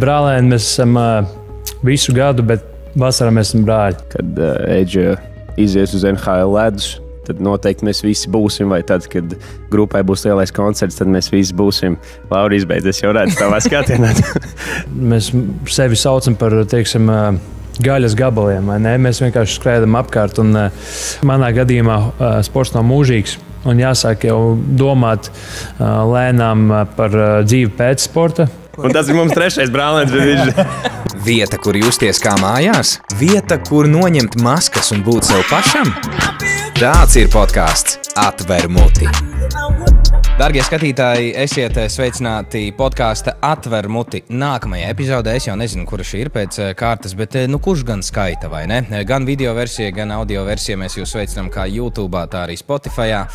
Brālēni mēs esam visu gadu, bet vasarā mēs esam brāļi. Kad Eģe izies uz NHL ledus, tad noteikti mēs visi būsim. Vai tad, kad grupai būs lielais koncerts, tad mēs visi būsim. Laura, izbeidzies, jau redzu tavā skatienā. Mēs sevi saucam par, teiksim, gaļas gabaliem, vai ne? Mēs vienkārši skrējam apkārt, un manā gadījumā sports nav mūžīgs. Un jāsāk jau domāt lēnām par dzīvi pēc sporta. Un tas ir mums trešais brālēns. Vieta, kur justies kā mājās, vieta, kur noņemt maskas un būt sev pašam. Tāds ir podcasts Atver muti. Dargie skatītāji, esiet sveicināti podkāsta Atver muti. Nākamajā epizodē es jau nezinu, kura šī ir pēc kārtas, bet kurš gan skaita, vai ne? Gan video versija, gan audio versija mēs jūs sveicinām kā YouTube, tā arī Spotifyā.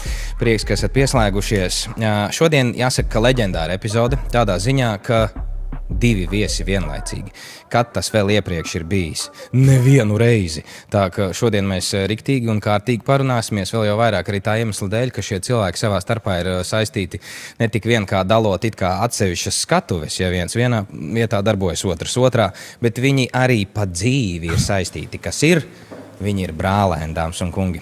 Prieks, ka esat pieslēgušies. Šodien jāsaka, ka leģendāra epizode tādā ziņā, ka 2 viesi vienlaicīgi. Kad tas vēl iepriekš ir bijis? Nevienu reizi. Tā ka šodien mēs riktīgi un kārtīgi parunāsimies vēl jau vairāk arī tā iemesla dēļ, ka šie cilvēki savā starpā ir saistīti ne tik vien kā dalot it kā atsevišķas skatuves, ja viens vienā vietā darbojas, otrs otrā, bet viņi arī pa dzīvi ir saistīti, kas ir. Viņi ir brālēni, dāmas un kungi.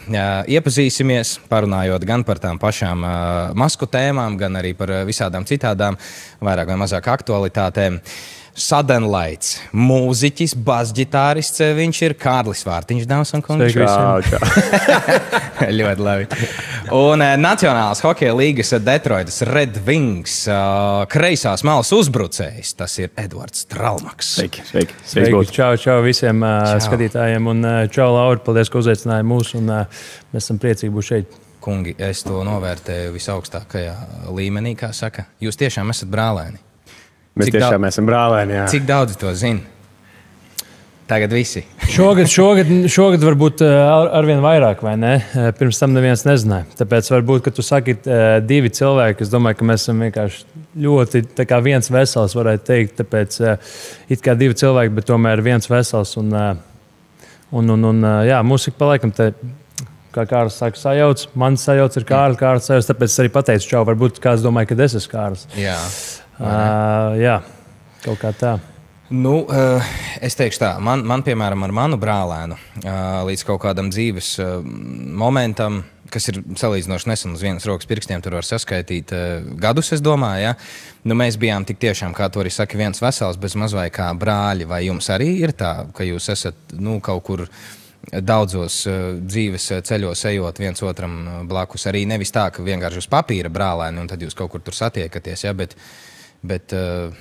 Iepazīsimies, parunājot gan par tām pašām masku tēmām, gan arī par visādām citādām, vairāk vai mazāk aktualitātēm. Suddenlights, mūziķis, basģitārists, viņš ir Kārlis Vārtiņš, dāmas un kungi. Čau. Ļoti labi. Un Nacionālās hokeja līgas Detroitas Red Wings kreisās malas uzbrucējs, tas ir Edvards Stralmaks. Sveiki. Čau visiem skatītājiem, un čau Laura, paldies, ka uzaicināji mūs, un mēs esam priecīgi būt šeit. Kungi, es to novērtēju visaugstākajā līmenī, kā saka. Jūs tiešām esat brālēni. Mēs tiešām esam brālēni, jā. Cik daudz to zina? Tagad visi. Šogad varbūt arvien vairāk, vai ne? Pirms tam neviens nezināja. Tāpēc varbūt, ka tu saki 2 cilvēki, es domāju, ka mēs esam vienkārši ļoti tā kā viens vesels, varētu teikt. Tāpēc it kā 2 cilvēki, bet tomēr viens vesels. Un jā, mūsika palaikam te, kā Kārlis saka, sajauc. Mans sajauc ir Kārlis sajauc, tāpēc es arī pateicu čau. Varbūt kāds domāja, ka es esmu Kārlis. Jā. Jā, kaut kā tā. Nu, es teikšu tā, man piemēram ar manu brālēnu līdz kaut kādam dzīves momentam, kas ir salīdzinoši nesen uz vienas rokas pirkstiem, tur var saskaitīt gadus, es domāju, ja? Nu, mēs bijām tik tiešām, kā to arī saka, viens vesels, bez maz vai kā brāļi, vai jums arī ir tā, ka jūs esat, kaut kur daudzos dzīves ceļos ejot viens otram blakus, arī nevis tā, ka vienkārši uz papīra brālēni, un tad jūs kaut kur tur satiekaties, ja? Bet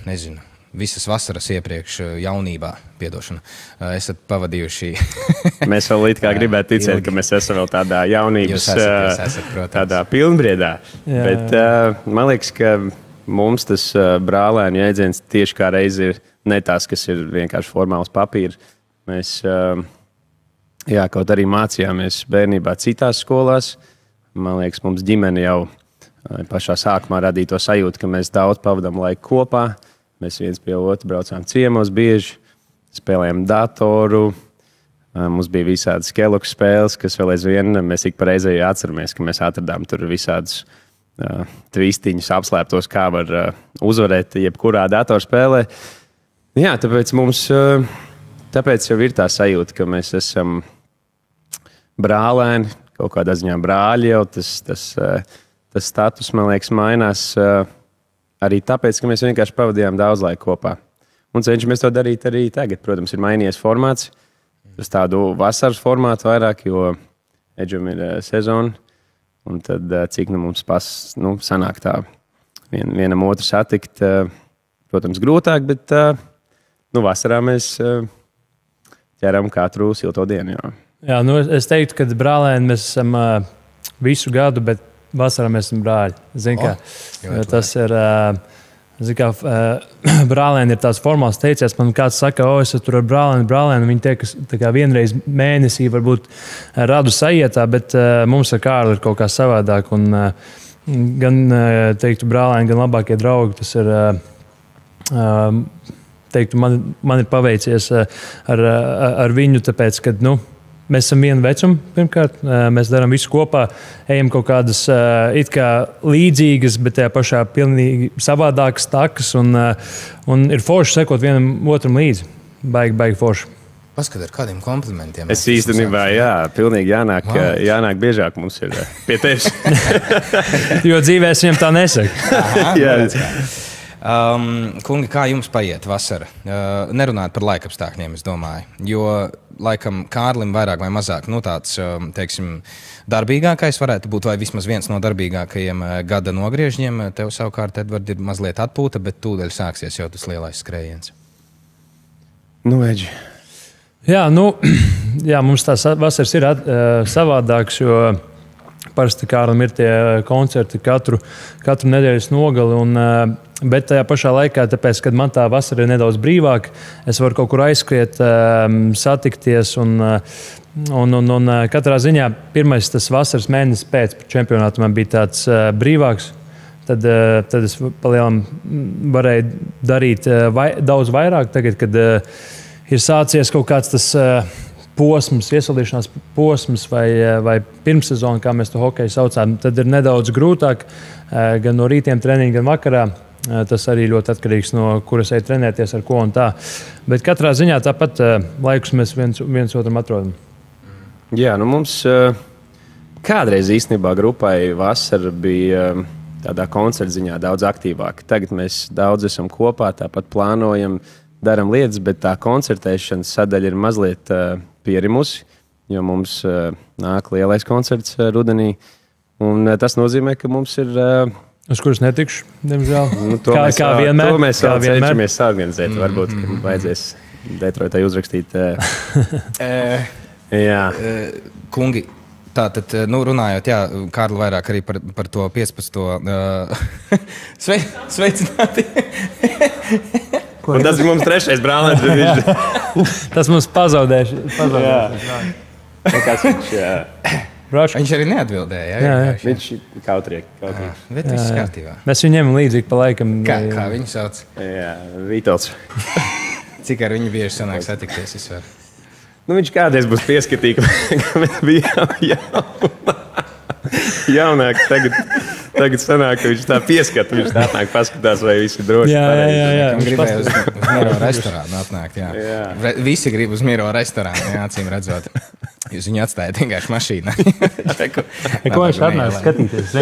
nezinu, visas vasaras iepriekš jaunībā, piedošana, esat pavadījuši. Mēs vēl it kā gribētu ticēt, ka mēs esam vēl tādā jaunības, jūs esat, tādā pilnbriedā. Jā. Bet man liekas, ka mums tas brālēnu jēdziens tieši kā reiz ir ne tās, kas ir vienkārši formāls papīrs. Mēs, kaut arī mācījāmies bērnībā citās skolās. Man liekas, mums ģimene jau pašā sākumā radīja to sajūtu, ka mēs daudz pavadām laiku kopā. Mēs viens pie otra braucām ciemos bieži, spēlējām datoru. Mums bija visādas Kellogg's spēles, kas vēl aizvien mēs ik pa reizei atceramies, ka mēs atradām tur visādus tvistiņus apslēptos, kā var uzvarēt jebkurā datorspēlē. Jā, tāpēc jau ir tā sajūta, ka mēs esam brālēni, kaut kādā ziņā brāļi jau. Tas status, man liekas, mainās arī tāpēc, ka mēs vienkārši pavadījām daudz laika kopā. Un cenšamies to darīt arī tagad. Protams, ir mainījies formāts. Tas tādu vasaras formātu vairāk, jo Edžam ir sezona. Un tad, cik mums sanāk tā vienam otru satikt, protams, grūtāk, bet vasarā mēs ķeram katru silto dienu. Jā, es teiktu, ka brālēni mēs esam visu gadu, bet vasarā mēs esam brāļi. Tas ir, brālēni ir tās formāls teiciens. Man kāds saka, es tur ar brālēni, viņi tie, kas tā kā vienreiz mēnesī varbūt radu sajietā, bet mums ar Kārli ir kaut kā savādāk. Un gan, teiktu, brālēni, gan labākie draugi, tas ir, teiktu, man ir paveicies ar viņu, tāpēc, kad, Mēs esam viena vecuma, pirmkārt. Mēs darām visu kopā, ejam kaut kādas it kā līdzīgas, bet tajā pašā pilnīgi savādākas takas. Un ir forši sekot vienam otram līdzi. Baigi forši. Paskat ar kādiem komplimentiem. Es īstenībā, pilnīgi jānāk biežāk mums ir pie tevis. Jo dzīvē es viņam tā nesaku. Kungi, kā jums paiet vasara? Nerunājot par laikapstākļiem, es domāju. Jo, laikam, Kārlim vairāk vai mazāk, tāds, teiksim, darbīgākais varētu būt, vai vismaz viens no darbīgākajiem gada nogriežņiem. Tev savukārt, Edvard, ir mazliet atpūta, bet tūdaļ sāksies jau tas lielais skrējiens. Eģi. Jā, mums tās vasaras ir savādāks, jo parasti Kārlim ir tie koncerti katru nedēļas nogali. Bet tajā pašā laikā, tāpēc, kad man tā vasara ir nedaudz brīvāka, es varu kaut kur aizskriet, satikties. Un katrā ziņā pirmais tas vasaras mēnesis pēc čempionāta man bija tāds brīvāks. Tad es palielam varēju darīt daudz vairāk. Tagad, kad ir sācies kaut kāds tas posms, iesaldīšanās posms vai pirmssezona, kā mēs to hokeju saucām, tad ir nedaudz grūtāk gan no rītiem treniņa, gan vakarā. Tas arī ļoti atkarīgs no kuras ej trenēties, ar ko un tā. Bet katrā ziņā tāpat laikus mēs viens otram atrodam. Jā, mums kādreiz īstenībā grupai vasara bija tādā koncerta ziņā daudz aktīvāka. Tagad mēs daudz esam kopā, tāpat plānojam, daram lietas, bet tā koncertēšanas sadaļa ir mazliet pierimusi, jo mums nāk lielais koncerts rudenī. Un tas nozīmē, ka mums ir... Uz kuras netikšu, diemžēl. Kā vienmēr. To mēs cenšamies organizēt. Varbūt vajadzēs Detroitai uzrakstīt. Jā. Kungi, tātad, runājot, Kārli, vairāk arī par to 15. Sveicināti! Un tas ir mums trešais brālēns. Tas mums pazaudēs. Viņš arī neatbildēja. Jā. Viņš kautriek. Bet viss kārtībā. Mēs viņu ņemam līdzi pa laikam. Kā viņu sauc? Jā, Vītols. Cik ar viņu bieži sanāk satikties vispār? Viņš kādreiz būs pieskatīgs, ka mēs bijām jaunāki. Tagad sanāk, ka viņš tā pieskata. Viņš tā atnāk paskatās, vai viss ir droši. Jā. Viņš gribēja uz Miro restorānu atnākt. Jā. Visi grib uz Miro restorānu, acīm redzot. Jūs viņu atstājat vienkārši mašīnā. Ko viņš atnāk skatīties?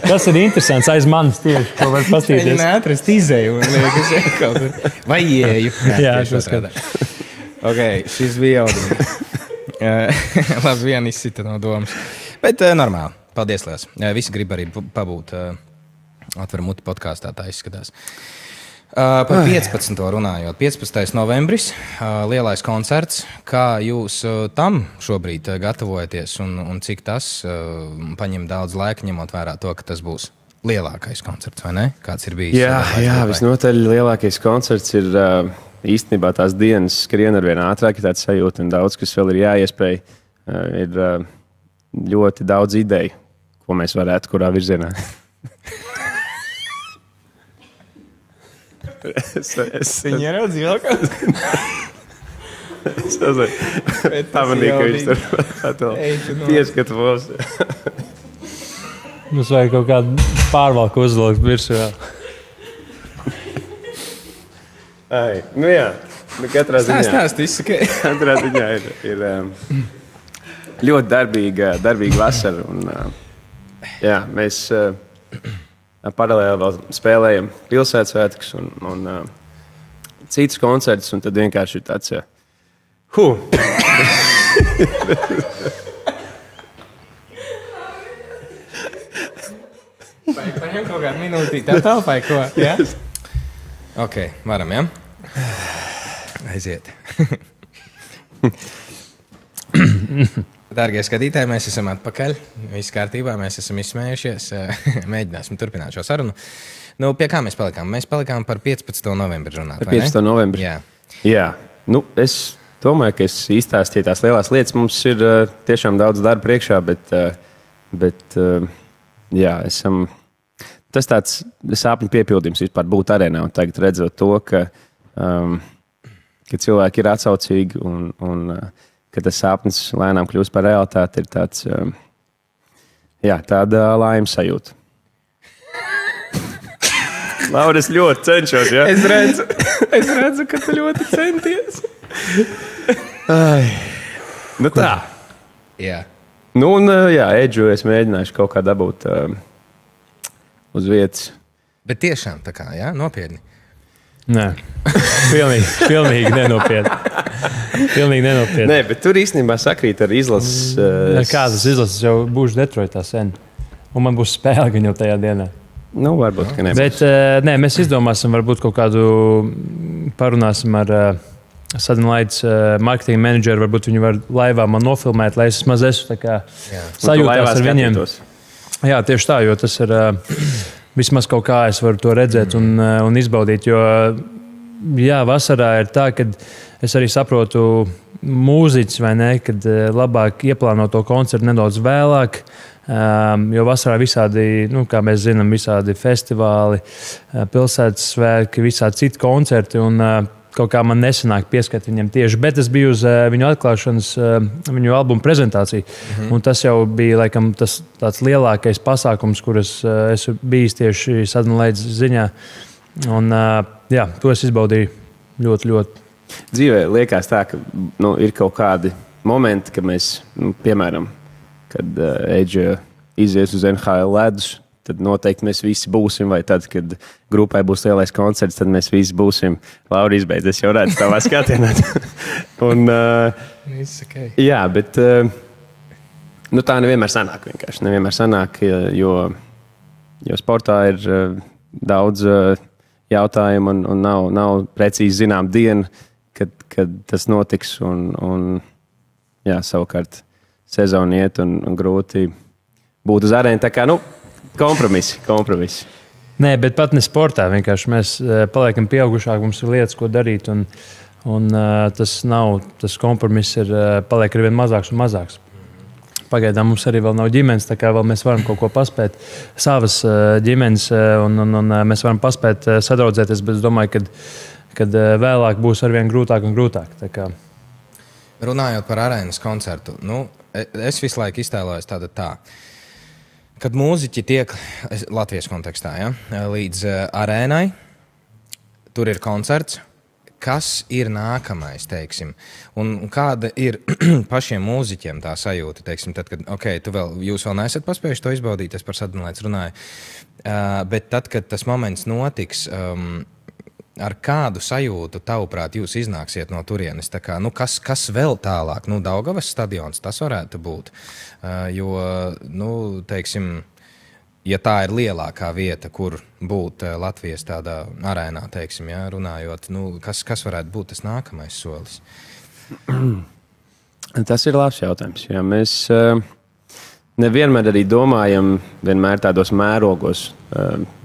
Tas ir interesants aiz manis tieši, ko var paskatīties. Viņi neatrast izēju un liekas kaut kur. Vai ieju. Jā, šo skatu. Ok, šis bija jaudums. Labi, viena izsita no domas. Bet normāli. Paldies, liels. Visi grib arī pabūt Atver muti podkāstā, tā izskatās. Par 15. runājot. 15. novembris, lielais koncerts. Kā jūs tam šobrīd gatavojaties un cik tas paņem daudz laika, ņemot vērā to, ka tas būs lielākais koncerts, vai ne? Kāds ir bijis? Jā, visnotaļ lielākais koncerts ir īstenībā tās dienas skrien ar vien ātrāk, ir tāds sajūta un daudz, kas vēl ir jāiespēj. Ir ļoti daudz ideju, ko mēs varētu kurā virzienā. Viņi ieraudzīja vēl kaut? Es pamanīju, ka viņš tur pieskata mums. Mums vajag kaut kādu pārvalku uzlikt virsū. Jā. Katrā ziņā. Katrā ziņā ir ļoti darbīga vasara. Un, jā, mēs paralēli vēl spēlējam pilsētsvētkus un citus koncertus, un tad vienkārši ir tāds, Paņem kaut kādu minūtī tā telpai, ko? Ja? Ok, varam, ja? Aiziet. Dārgie skatītāji, mēs esam atpakaļ. Viss kārtībā, mēs esam izsmējušies. Mēģināsim turpināt šo sarunu. Pie kā mēs palikām? Mēs palikām par 15. novembri runāt, vai ne? 15. novembri? Jā. Es domāju, ka es izstāstīju tās lielās lietas. Mums ir tiešām daudz darba priekšā, bet esam... Tas tāds sāpņu piepildījums vispār būt arēnā un tagad redzot to, ka cilvēki ir atsaucīgi un ka tas sapnis lēnām kļūst par realitāti, ir tāds, tāda laimes sajūta. Laura, es ļoti cenšos, ja? Es redzu, ka tu ļoti centies. Nu tā. Jā. Nu, un Edžu es mēģināšu kaut kā dabūt uz vietas. Bet tiešām tā kā, jā, nopietni. Nē, pilnīgi nenopietni. Pilnīgi nenopietni. Nē, bet tur īstenībā sakrīt ar izlases. Kādas izlases jau būšu Detroitā sen. Un man būs spēle gan jau tajā dienā. Nu, varbūt, ka nebūs. Bet mēs izdomāsim, varbūt kaut kādu parunāsim ar Sudden Lights marketinga menedžeru. Varbūt viņi var laivā man nofilmēt, lai es vismaz esmu tā kā sajūtās ar viņiem. Jā, tieši tā, jo tas ir vismaz kaut kā es varu to redzēt un izbaudīt. Jo, jā, vasarā ir tā, ka es arī saprotu mūziķis, vai ne, kad labāk ieplāno to koncertu nedaudz vēlāk. Jo vasarā visādi, kā mēs zinām, visādi festivāli, pilsētas svētki, visādi citi koncerti. Un kaut kā man nesanāk pieskart viņiem tieši. Bet es biju uz viņu atklāšanas, viņu albumu prezentāciju. Un tas jau bija laikam tāds lielākais pasākums, kur es esmu bijis tieši Sudden Lights ziņā. Un to es izbaudīju ļoti, ļoti. Dzīvē liekas tā, ka ir kaut kādi momenti, kad mēs, piemēram, kad Edge izies uz NHL ledus, tad noteikti mēs visi būsim, vai tad, kad grupai būs lielais koncerts, tad mēs visi būsim. Laura izbeidz, es jau redzu tavā skatienā. Un, jā, bet tā nevienmēr sanāk vienkārši. Nevienmēr sanāk, jo sportā ir daudz jautājumu un nav precīzi zinām diena, kad tas notiks. Un savukārt sezona iet un grūti būt uz arēnu. Tā kā, kompromisi. Nē, bet pat ne sportā. Vienkārši mēs paliekam pieaugušāki, mums ir lietas, ko darīt. Un tas kompromiss paliek ar vien mazāks un mazāks. Pagaidām mums arī vēl nav ģimenes, tā kā vēl mēs varam kaut ko paspēt. Savas ģimenes un mēs varam paspēt sadraudzēties, bet es domāju, kad vēlāk būs arvien grūtāk un grūtāk. Tā kā. Runājot par arēnas koncertu, es visu laiku iztēlojos tā. Kad mūziķi tiek Latvijas kontekstā, līdz arēnai, tur ir koncerts, kas ir nākamais, teiksim, un kāda ir pašiem mūziķiem tā sajūta, teiksim, tad, kad, jūs vēl neesat paspējuši to izbaudīt, es par Sudden Lights runāju, bet tad, kad tas moments notiks, ar kādu sajūtu, tavuprāt, jūs iznāksiet no turienes? Tā kā, kas vēl tālāk? Daugavas stadions, tas varētu būt. Jo, teiksim, ja tā ir lielākā vieta, kur būt Latvijas tādā arēnā, teiksim, runājot, kas varētu būt tas nākamais solis? Tas ir labs jautājums. Jā, mēs nevienmēr arī domājam tādos mērogos.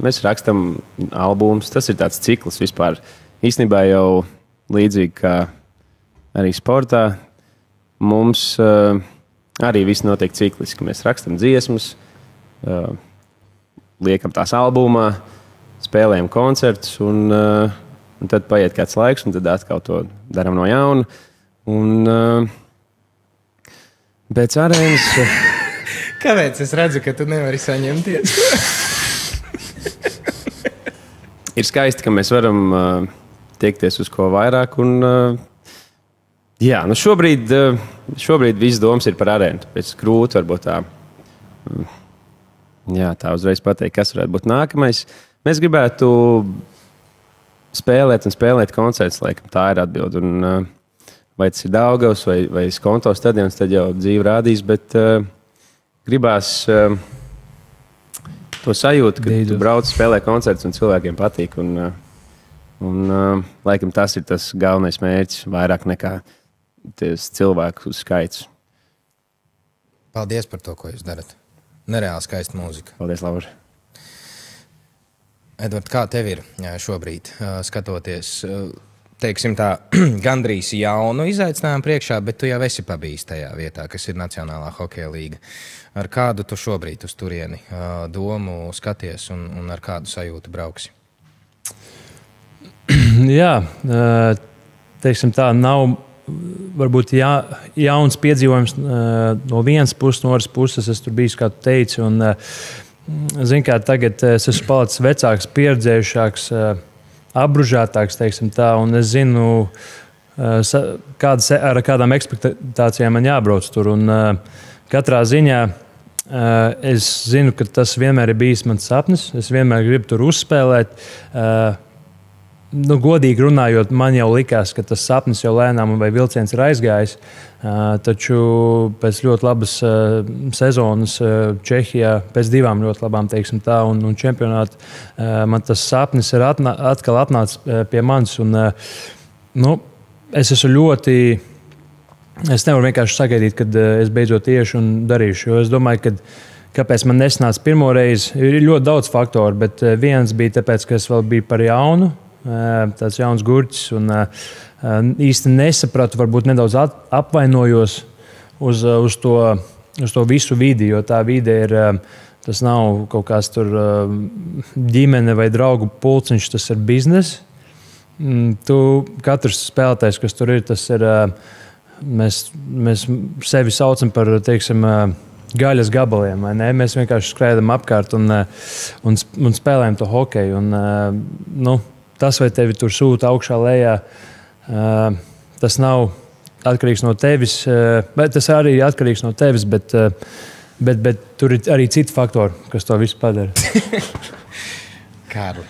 Mēs rakstam albumus, tas ir tāds cikls vispār. Īstenībā jau līdzīgi kā arī sportā, mums arī viss notiek cikliski. Mēs rakstam dziesmas, liekam tās albumā, spēlējam koncertus, un tad paiet kāds laiks, un tad atkal to daram no jauna. Un pēc arēnas... Kāpēc es redzu, ka tu nevari saņemties? Ir skaisti, ka mēs varam tiekties uz ko vairāk. Un, šobrīd viss domas ir par arēnu. Tāpēc grūti varbūt tā uzreiz pateikt, kas varētu būt nākamais. Mēs gribētu spēlēt koncertus, laikam tā ir atbilde. Un, vai tas ir Daugavas vai Skonto stadions, tad jau dzīve rādīs, bet gribās to sajūtu, ka tu brauc, spēlē koncertus un cilvēkiem patīk. Un laikam tas ir tas galvenais mērķis, vairāk nekā cilvēku skaits. Paldies par to, ko jūs darat. Nereāli skaista mūzika. Paldies, Laura. Edvard, kā tev ir šobrīd skatoties, teiksim tā, gandrīz jaunu izaicinājumu priekšā, bet tu jau esi pabijis tajā vietā, kas ir Nacionālā hokeja līga. Ar kādu tu šobrīd uz turieni domu skaties un ar kādu sajūtu brauksi? Jā, teiksim tā, nav varbūt jauns piedzīvojums no vienas puses, no otras puses. Es tur biju, kā tu teici, un zinu, kā tagad es esmu palicis vecāks, pieredzējušāks, apbružātāks, teiksim tā, un es zinu, ar kādām ekspektācijām man jābrauc tur. Un katrā ziņā es zinu, ka tas vienmēr ir bijis mans sapnis. Es vienmēr gribu tur uzspēlēt. Godīgi runājot, man jau likās, ka tas sapnis jau lēnām vai vilciens ir aizgājis. Taču pēc ļoti labas sezonas Čehijā, pēc 2 ļoti labām, teiksim tā, un čempionāta, man tas sapnis ir atkal atnācis pie manis. Un, es esmu ļoti... Es nevaru vienkārši sagaidīt, kad es beidzot iešu un darīšu. Jo es domāju, kāpēc man nesanāca pirmo reizi, ir ļoti daudz faktoru, bet viens bija tāpēc, ka es vēl biju par jaunu, tāds jauns gurķis, un īsti nesapratu, varbūt nedaudz apvainojos uz to visu vidi, jo tā vide ir, tas nav kaut kāds tur ģimene vai draugu pulciņš, tas ir biznes. Katrs spēlētājs, kas tur ir, tas ir... Mēs sevi saucam par, teiksim, gaļas gabaliem. Mēs vienkārši skrējam apkārt un spēlējam to hokeju. Un, tas, vai tevi tur sūta augšā, lejā, tas nav atkarīgs no tevis. Tas arī ir atkarīgs no tevis, bet tur ir arī citi faktori, kas to visu padara. Kārli.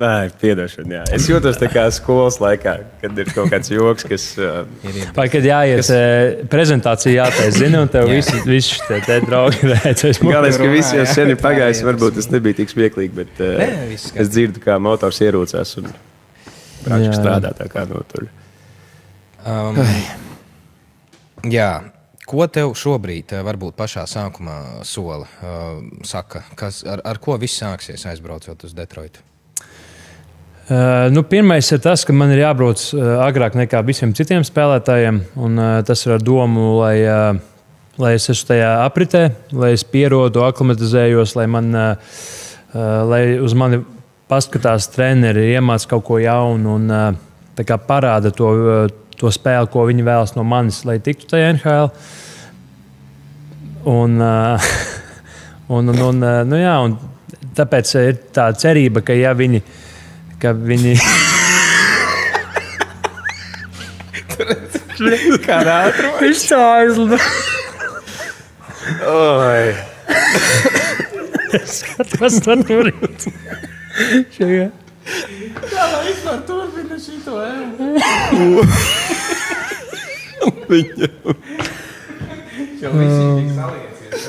Piedošana, jā. Es jūtos tā kā skolas laikā, kad ir kaut kāds joks, kas... Vai kad jāiet prezentācija jātais, zini, un tev visi te draugi rēcēs. Galvenais, ka visi jau sen ir pagājis, varbūt tas nebija tik smieklīgi, bet es dzirdu, kā motors ierūcās un praktiski strādā tā kā no tur. Jā. Ko tev šobrīd, varbūt pašā sākumā sola, saka, ar ko viss sāksies aizbraucot uz Detroitu? Pirmais ir tas, ka man ir jābrauc agrāk nekā visiem citiem spēlētājiem. Tas ir ar domu, lai es esmu tajā apritē, lai es pierodu, aklimatizējos, lai uz mani paskatās treneri, iemāc kaut ko jaunu un parāda to spēli, ko viņi vēlas no manis, lai tiktu tajā NHL. Un tāpēc ir tā cerība, ka ja viņi Kādā atrodas? Viņš tā aizlida. Oi. Es skatos to norīt. Šajā. Jā, lai vispār turpina šito, Viņam. Jau visi tik saliecies.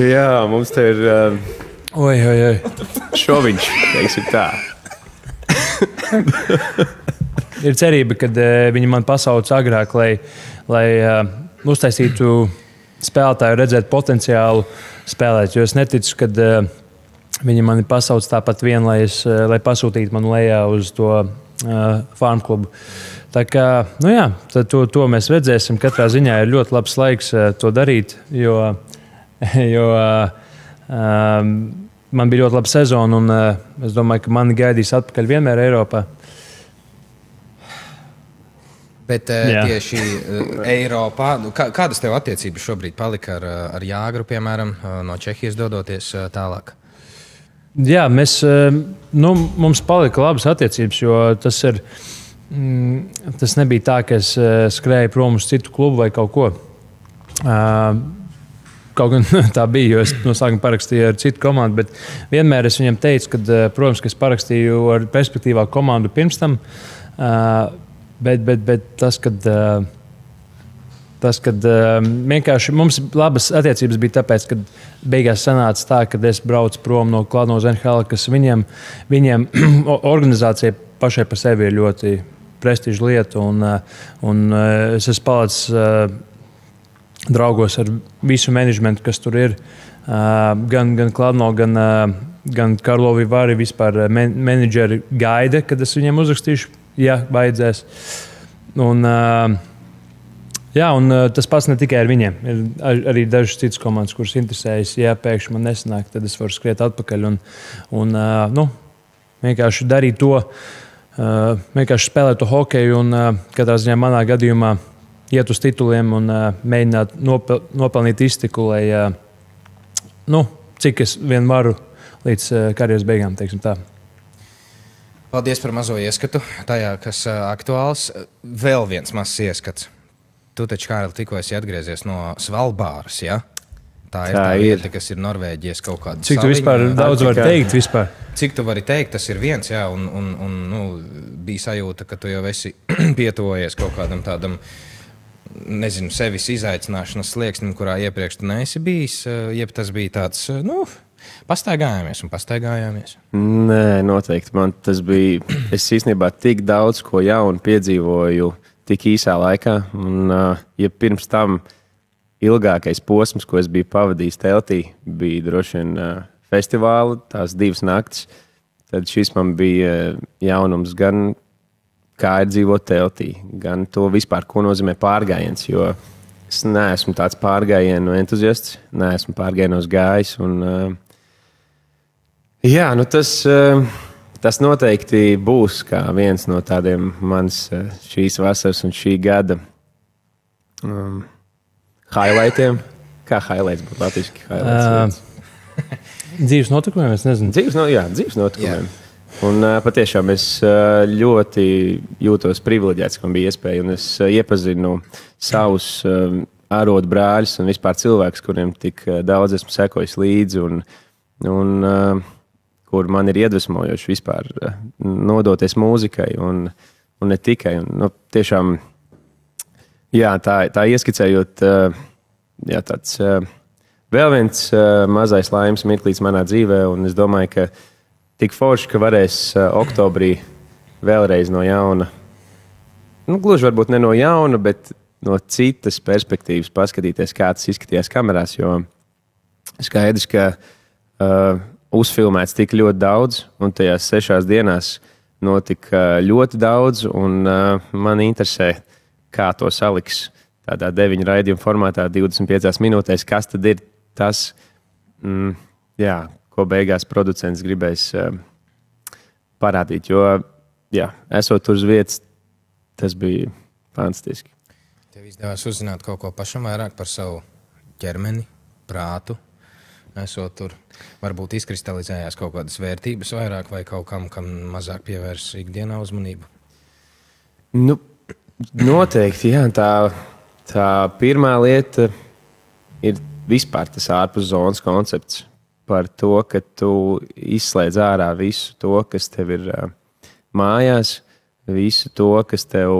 Jā, mums te ir šoviņš, teiksim tā. Ir cerība, ka viņi man pasauc agrāk, lai uztaisītu spēlētāju, redzēt potenciālu spēlēt. Jo es neticu, ka viņi mani pasauc tāpat vien, lai pasūtītu mani lejā uz to farm klubu. Tā kā, to mēs redzēsim. Katrā ziņā ir ļoti labs laiks to darīt, jo man bija ļoti laba sezona, un es domāju, ka mani gaidīs atpakaļ vienmēr Eiropā. Bet tieši Eiropā, kādas tev attiecības šobrīd palika ar Jāgru, piemēram, no Čehijas dodoties tālāk? Jā, mums palika labas attiecības, jo tas nebija tā, ka es skrēju prom uz citu klubu vai kaut ko. Kaut gan tā bija, jo es no sākuma parakstīju ar citu komandu, bet vienmēr es viņam teicu, ka, protams, ka es parakstīju ar perspektīvāku komandu pirms tam, bet tas, kad vienkārši mums labas attiecības bija tāpēc, ka beigās sanāca tā, ka es braucu prom no Kladnos NHL, kas viņiem organizācija pašai par sevi ir ļoti prestiža lieta, un es esmu palicis draugos ar visu menedžmentu, kas tur ir. Gan Kladno, gan Karlovi Vari vispār menedžeri gaida, kad es viņiem uzrakstīšu, ja vajadzēs. Un tas pats ne tikai ar viņiem. Ir arī dažas citas komandas, kuras interesējas. Ja pēkšņi man nesanāk, tad es varu skriet atpakaļ. vienkārši darīt to, vienkārši spēlēt to hokeju un katrā ziņā manā gadījumā iet uz tituliem un mēģināt nopelnīt iztiku, lai, cik es vien varu līdz karjeras beigām, teiksim tā. Paldies par mazo ieskatu tajā, kas aktuāls. Vēl viens mazs ieskats. Tu taču, Kārli, tikko esi atgriezies no Svalbāras, ja? Tā ir tā vieta, kas ir Norvēģijas kaut kāda Cik tu vispār daudz vari teikt vispār? Cik tu vari teikt, tas ir viens, jā, un bija sajūta, ka tu jau esi pietuvojies kaut kādam tādam, nezinu, sevis izaicināšanas slieksnim, kurā iepriekš tu neesi bijis, jeb tas bija tāds, pastaigājāmies. Nē, noteikti. Man tas bija, es īstenībā tik daudz ko jaunu piedzīvoju tik īsā laikā, un ja pirms tam ilgākais posms, ko es biju pavadījis teltī, bija droši vien festivāla, tās 2 naktis. Tad šis man bija jaunums gan kā ir dzīvot teltī, gan to vispār, ko nozīmē pārgājiens, jo es neesmu tāds pārgājienu entuziasts, neesmu pārgājienos gājis. Un, tas noteikti būs kā viens no tādiem manas šīs vasaras un šī gada highlightiem. Kā highlights būtu latviski? Dzīves notikumiem, es nezinu. Dzīves notikumiem. Jā. Un patiešām es ļoti jūtos privileģēts, ka man bija iespēja, un es iepazinu savus arodu brāļus un vispār cilvēkus, kuriem tik daudz esmu sekojis līdzi, un kur man ir iedvesmojoši vispār nodoties mūzikai, un ne tikai. Un, tiešām, jā, tā ieskicējot, tāds vēl viens mazais laimes mirklīts manā dzīvē, un es domāju, ka tik forši, ka varēs oktobrī vēlreiz no jauna, gluži varbūt ne no jauna, bet no citas perspektīvas paskatīties, kā tas izskatījās kamerās, jo skaidrs, ka uzfilmēts tik ļoti daudz, un tajās 6 dienās notika ļoti daudz, un man interesē, kā to saliks tādā 9 raidījuma formātā 25 minūtēs, kas tad ir tas, ko beigās producents gribēs parādīt. Jo, esot tur uz vietas, tas bija fantastiski. Tev izdevās uzzināt kaut ko pašam vairāk par savu ķermeni, prātu, esot tur. Varbūt izkristalizējās kaut kādas vērtības vairāk vai kaut kam mazāk pievērs ikdienā uzmanību? Noteikti, jā. Tā pirmā lieta ir vispār tas ārpus zonas koncepts par to, ka tu izslēdz ārā visu to, kas tev ir mājās, visu to, kas tev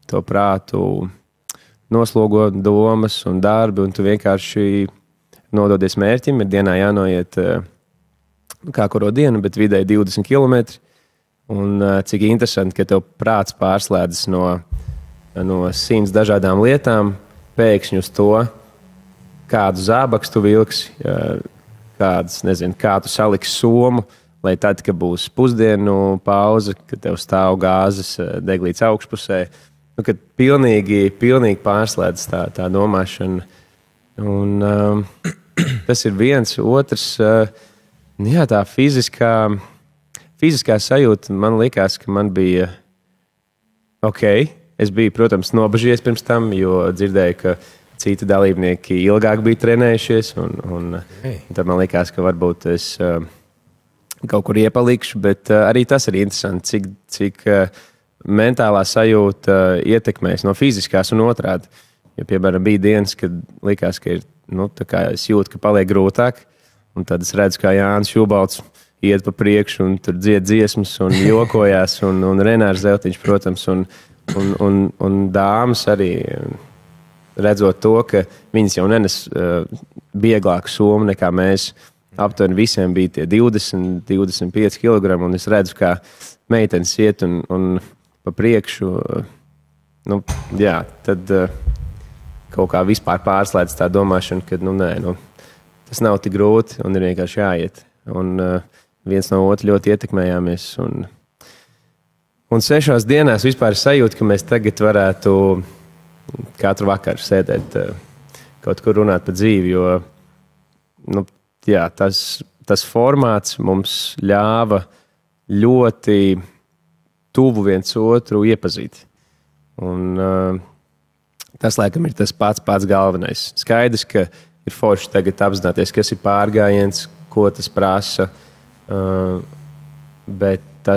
to prātu noslogo domas un darbi, un tu vienkārši nododies mērķim. Ir dienā jānoiet kā kuru dienu, bet vidēji 20 km. Un cik interesanti, ka tev prāts pārslēdzas no 100 dažādām lietām, pēkšņi uz to, kādu zābaks tu vilksi, kā tu saliksi somu, lai tad, kad būs pusdienu pauze, kad tev stāv gāzes deglīts augšpusē, kad pilnīgi pārslēdzas tā domāšana. Un tas ir viens, otrs, tā fiziskā sajūta, man likās, ka man bija ok. Es biju, protams, nobažījies pirms tam, jo dzirdēju, ka citi dalībnieki ilgāk bija trenējušies, un tad man likās, ka varbūt es kaut kur iepalikšu, bet arī tas ir interesanti, cik mentālā sajūta ietekmēs no fiziskās un otrādi. Jo, piemēram, bija dienas, kad likās, ka ir, es jūtu, ka paliek grūtāk, un tad es redzu, kā Jānis Šubalts iet pa priekšu, un tur dzied dziesmas, un jokojās, un Renārs Zeltiņš, protams, un dāmas arī redzot to, ka viņas jau nenes vieglāku somu nekā mēs. Aptuveni visiem bija tie 20-25 kg, un es redzu, kā meitenes iet un pa priekšu. Tad kaut kā vispār pārslēdz tā domāšana, ka tas nav tik grūti un ir vienkārši jāiet. Un viens no otru ļoti ietekmējāmies. Un 6 dienās vispār sajūta, ka mēs tagad varētu katru vakaru sēdēt kaut kur runāt par dzīvi, jo tas formāts mums ļāva ļoti tuvu viens otru iepazīt. Un tas, laikam, ir tas pats galvenais. Skaidrs, ka ir forši tagad apzināties, kas ir pārgājiens, ko tas prasa, bet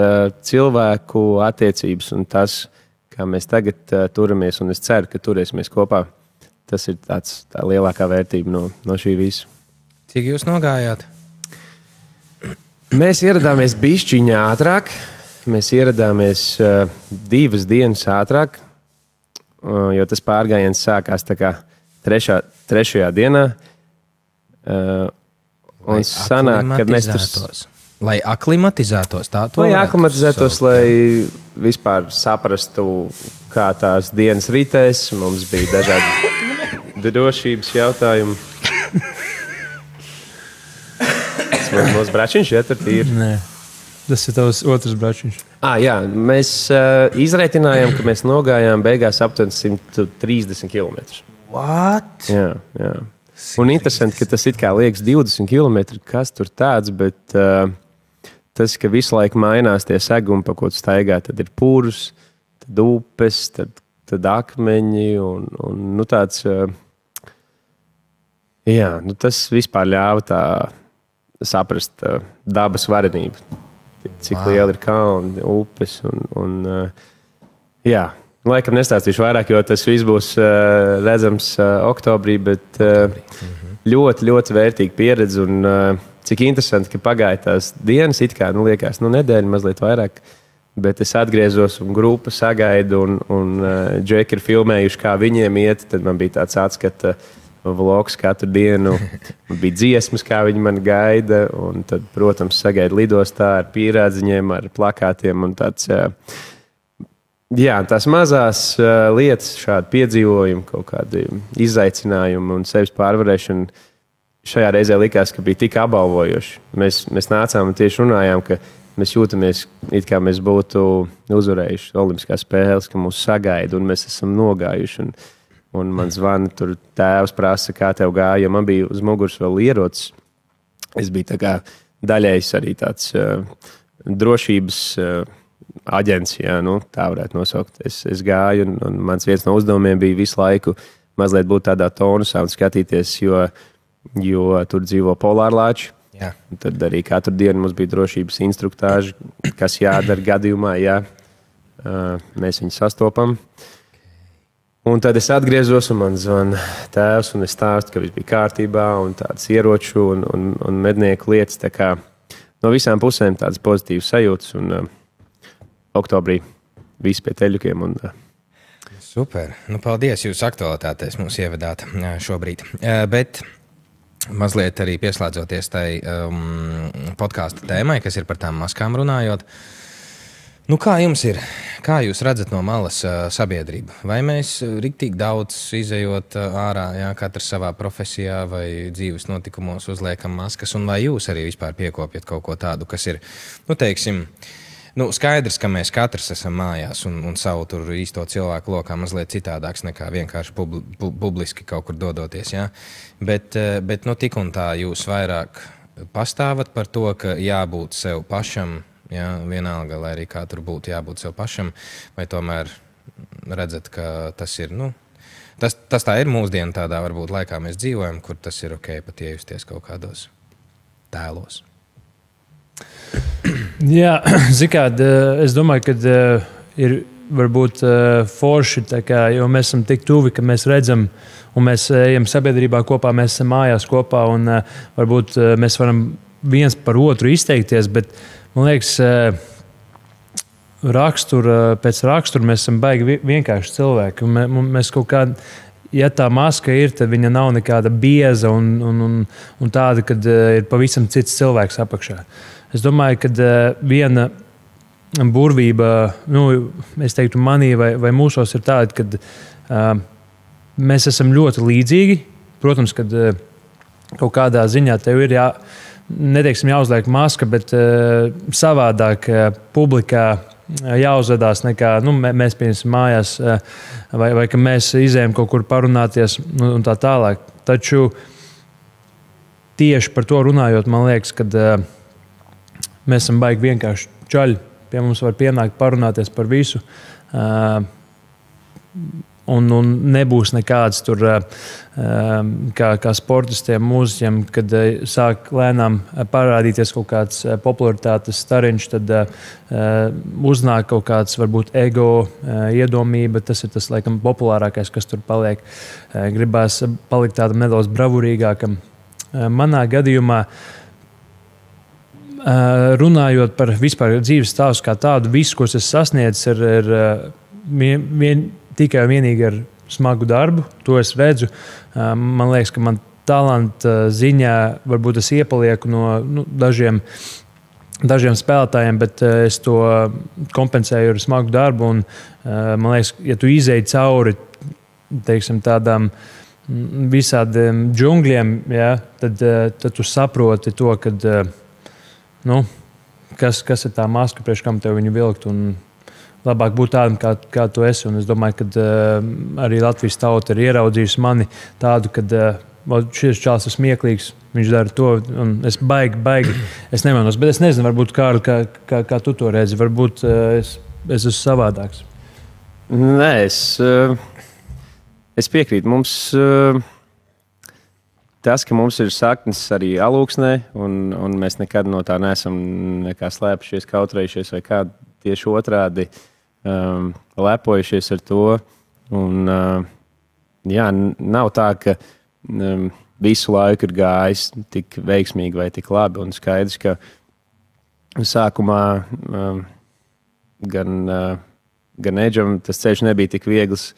cilvēku attiecības un tas, kā mēs tagad turamies, un es ceru, ka turēsimies kopā, tas ir tā lielākā vērtība no šī visa. Cik jūs nogājāt? Mēs ieradāmies bišķiņā ātrāk. Mēs ieradāmies 2 dienas ātrāk, jo tas pārgājiens sākās tā kā trešajā dienā. Un sanāk, kad mēs tur... Lai aklimatizētos, tā to lai aklimatizētos, lai vispār saprastu, kā tās dienas ritēs. Mums bija dažādi drošības jautājumi. Tas mūsu bračiņš, ja tur ir? Nē, tas ir tavs otrs bračiņš. Jā, mēs izreitinājām, ka mēs nogājām beigās aptuveni 130 km. What? Jā. Un interesanti, ka tas it kā liekas 20 km, kas tur tāds, bet tas, ka visu laiku mainās tie segumi, pa ko tu staigā, tad ir pūrs, tad upes, tad akmeņi un nu tāds, jā, nu tas vispār ļāva tā saprast dabas varenību, cik liela ir kalni, upes un jā, laikam nestāstīšu vairāk, jo tas viss būs redzams oktobrī, bet ļoti, ļoti vērtīga pieredze un cik interesanti, ka pagāja tās dienas, it kā, liekas, nedēļa mazliet vairāk, bet es atgriezos un grupa sagaida un džeki ir filmējuši, kā viņiem iet, tad man bija tāds atskata vlogs katru dienu, man bija dziesmas, kā viņi mani gaida, un tad, protams, sagaida lidostā ar pierādziņiem, ar plakātiem un tāds, jā, tās mazās lietas, šādi piedzīvojumi, kaut kādi izaicinājumi un sevis pārvarēšana, šajā reizē likās, ka bija tik apbalvojoši. Mēs nācām un tieši runājām, ka mēs jūtamies, it kā mēs būtu uzvarējuši Olimpiskās spēles, ka mūs sagaida un mēs esam nogājuši. Un man zvana tur tēvs prasa, kā tev gāja, jo man bija uz muguras vēl ierocis. Es biju tā kā daļējs arī tāds drošības aģents, jā, tā varētu nosaukt. Es gāju un mans viens no uzdevumiem bija visu laiku mazliet būt tādā tonusā un skatīties, jo tur dzīvo polārlāči. Jā. Tad arī katru dienu mums bija drošības instruktāži, kas jādara gadījumā, ja mēs viņu sastopam. Un tad es atgriezos un man zvana tēvs un es stāstu, ka viss bija kārtībā un tādas ieroču un mednieku lietas. Tā kā no visām pusēm tādas pozitīvas sajūtas un oktobrī viss pie teļukiem. Super. Nu, paldies jūsu aktualitātēs mūs ievedāt šobrīd. Bet mazliet arī pieslēdzoties tai podkāstu tēmai, kas ir par tām maskām runājot. Nu, kā jums ir? Kā jūs redzat no malas sabiedrību? Vai mēs riktīgi daudz izejot ārā, jā, katrs savā profesijā vai dzīves notikumos uzliekam maskas, un vai jūs arī vispār piekopjat kaut ko tādu, kas ir, teiksim, skaidrs, ka mēs katrs esam mājās un savu tur īsto cilvēku lokā mazliet citādāks nekā vienkārši publiski kaut kur dodoties, jā? Bet tik un tā jūs vairāk pastāvat par to, ka jābūt sev pašam, jā, vienalga, lai arī kā tur būtu jābūt sev pašam, vai tomēr redzat, ka tas ir, tas tā ir mūsdienu tādā varbūt laikā mēs dzīvojam, kur tas ir ok pat iejusties kaut kādos tēlos. Jā, zikād, es domāju, ka ir varbūt forši, jo mēs esam tik tuvi, ka mēs redzam un mēs ejam sabiedrībā kopā, mēs esam mājās kopā un varbūt mēs varam viens par otru izteikties, bet man liekas, pēc rakstura mēs esam baigi vienkārši cilvēki. Mēs kaut kā, ja tā maska ir, tad viņa nav nekāda bieza un tāda, kad ir pavisam cits cilvēks apakšā. Es domāju, ka viena burvība, es teiktu, manī vai mūsos ir tāda, ka mēs esam ļoti līdzīgi. Protams, kad kaut kādā ziņā tev ir neteiksim jāuzliek maska, bet savādāk publikā jāuzvedās nekā mēs pieņemsim mājās vai ka mēs izējam kaut kur parunāties un tā tālāk. Taču tieši par to runājot, man liekas, ka mēs esam baigi vienkārši čaļi pie mums var pienākt, parunāties par visu. Un nebūs nekāds tur, kā sportistiem, mūziķiem, kad sāk lēnām parādīties kaut kāds popularitātes stariņš, tad uznāk kaut kāds varbūt ego, iedomība. Tas ir tas, laikam, populārākais, kas tur paliek. Gribās palikt tādam nedaudz bravurīgākam. Manā gadījumā, runājot par vispār dzīves stāstu kā tādu, visu, ko es sasniedzu, ir tikai un vienīgi ar smagu darbu. To es redzu. Man liekas, ka man talanta ziņā varbūt es iepalieku no dažiem spēlētājiem, bet es to kompensēju ar smagu darbu. Un, man liekas, ja tu izēji cauri, teiksim, tādām visādiem džungļiem, ja, tad tu saproti to, kad, kas ir tā maska, priekš kam tev viņu vilkt. Un labāk būt tādam, kā tu esi. Un es domāju, ka arī Latvijas tauta ir ieraudzījusi mani tādu, ka šis čāls ir smieklīgs, viņš dara to, un es baigi, es nemanos. Bet es nezinu, varbūt, Kārli, kā tu to redzi, varbūt es esmu savādāks. Nē, es piekrītu. Mums tas, ka mums ir saknes arī Alūksnē, un mēs nekad no tā neesam nekā slēpušies, kautrējušies vai kā, tieši otrādi lepojušies ar to. Un, jā, nav tā, ka visu laiku ir gājis tik veiksmīgi vai tik labi. Un skaidrs, ka sākumā gan Edžam tas ceļš nebija tik viegls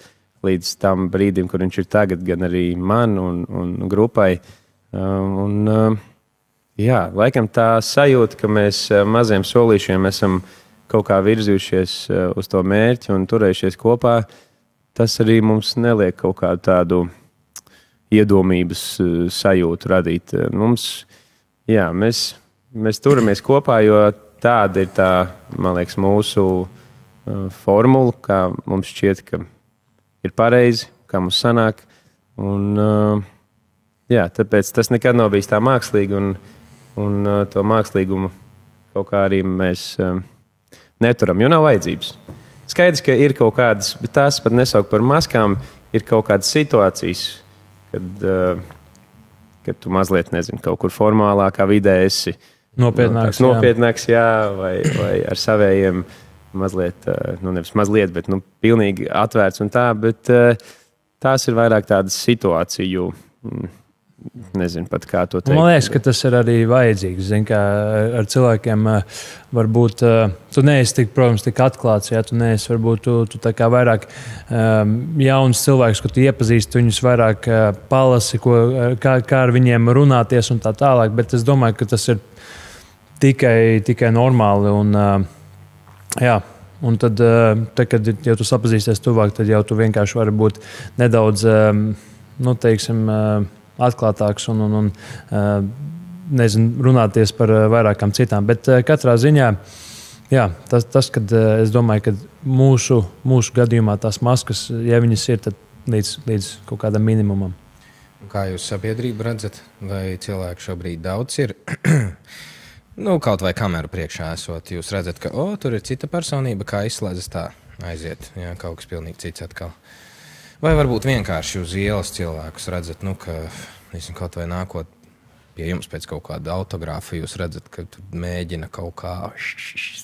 līdz tam brīdim, kur viņš ir tagad, gan arī man un grupai. Jā, laikam tā sajūta, ka mēs maziem solīšiem esam kaut kā virzījušies uz to mērķi un turējušies kopā, tas arī mums neliek kaut kādu tādu iedomības sajūtu radīt. Mēs turamies kopā, jo tāda ir tā, man liekas, mūsu formula, kā mums šķiet, ka ir pareizi, kā mums sanāk. Un, jā, tāpēc tas nekad nav bijis tā mākslīgi, un to mākslīgumu kaut kā arī mēs neturam, jo nav vajadzības. Skaidrs, ka ir kaut kādas, bet tās pat nesauk par maskām, ir kaut kādas situācijas, kad tu mazliet, nezinu, kaut kur formālākā vidē esi nopietnāks, jā, vai ar savējiem mazliet, nevis mazliet, bet pilnīgi atvērts un tā, bet tās ir vairāk tādas situāciju, nezinu pat kā to teikt. Man liekas, ka tas ir arī vajadzīgs. Zin, kā ar cilvēkiem varbūt tu neesi tik atklāts, ja tu neesi varbūt tu tā kā vairāk jauns cilvēks, ko tu iepazīsti, viņus vairāk palasi, kā ar viņiem runāties un tā tālāk, bet es domāju, ka tas ir tikai normāli un jā. Un tad, kad jau tu sapazīsties tuvāk, tad jau tu vienkārši vari būt nedaudz, teiksim, atklātāks un nezinu, runāties par vairākām citām. Bet katrā ziņā, jā, tas kad es domāju, ka mūsu gadījumā tās maskas, ja viņas ir, tad līdz kaut kādam minimumam. Kā jūs sabiedrību redzat? Vai cilvēki šobrīd daudz ir? Kaut vai kameru priekšā esot, jūs redzat, ka tur ir cita personība, kā izslēdzas tā aiziet. Jā, kaut kas pilnīgi cits atkal. Vai varbūt vienkārši uz ielas cilvēkus redzat, ka kaut vai nākot pie jums pēc kaut kāda autogrāfa, jūs redzat, ka tur mēģina kaut kā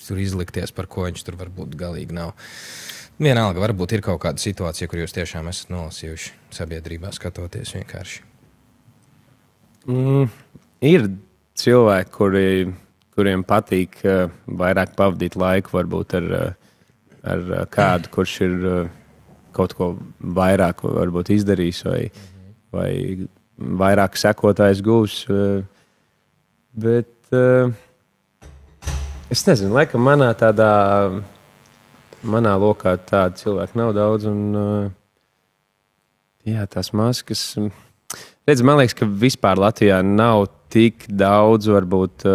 tur izlikties, par ko viņš tur varbūt galīgi nav. Vienalga, varbūt ir kaut kāda situācija, kur jūs tiešām esat nolasījuši sabiedrībā skatoties vienkārši. Ir cilvēki, kuriem patīk vairāk pavadīt laiku varbūt ar kādu, kurš ir kaut ko vairāk varbūt izdarījis vai vairāk sekotājs gūs. Bet es nezinu, laikam manā lokā tādu cilvēku nav daudz. Un, jā, tās maskas. Redz, man liekas, ka vispār Latvijā nav tik daudz varbūt.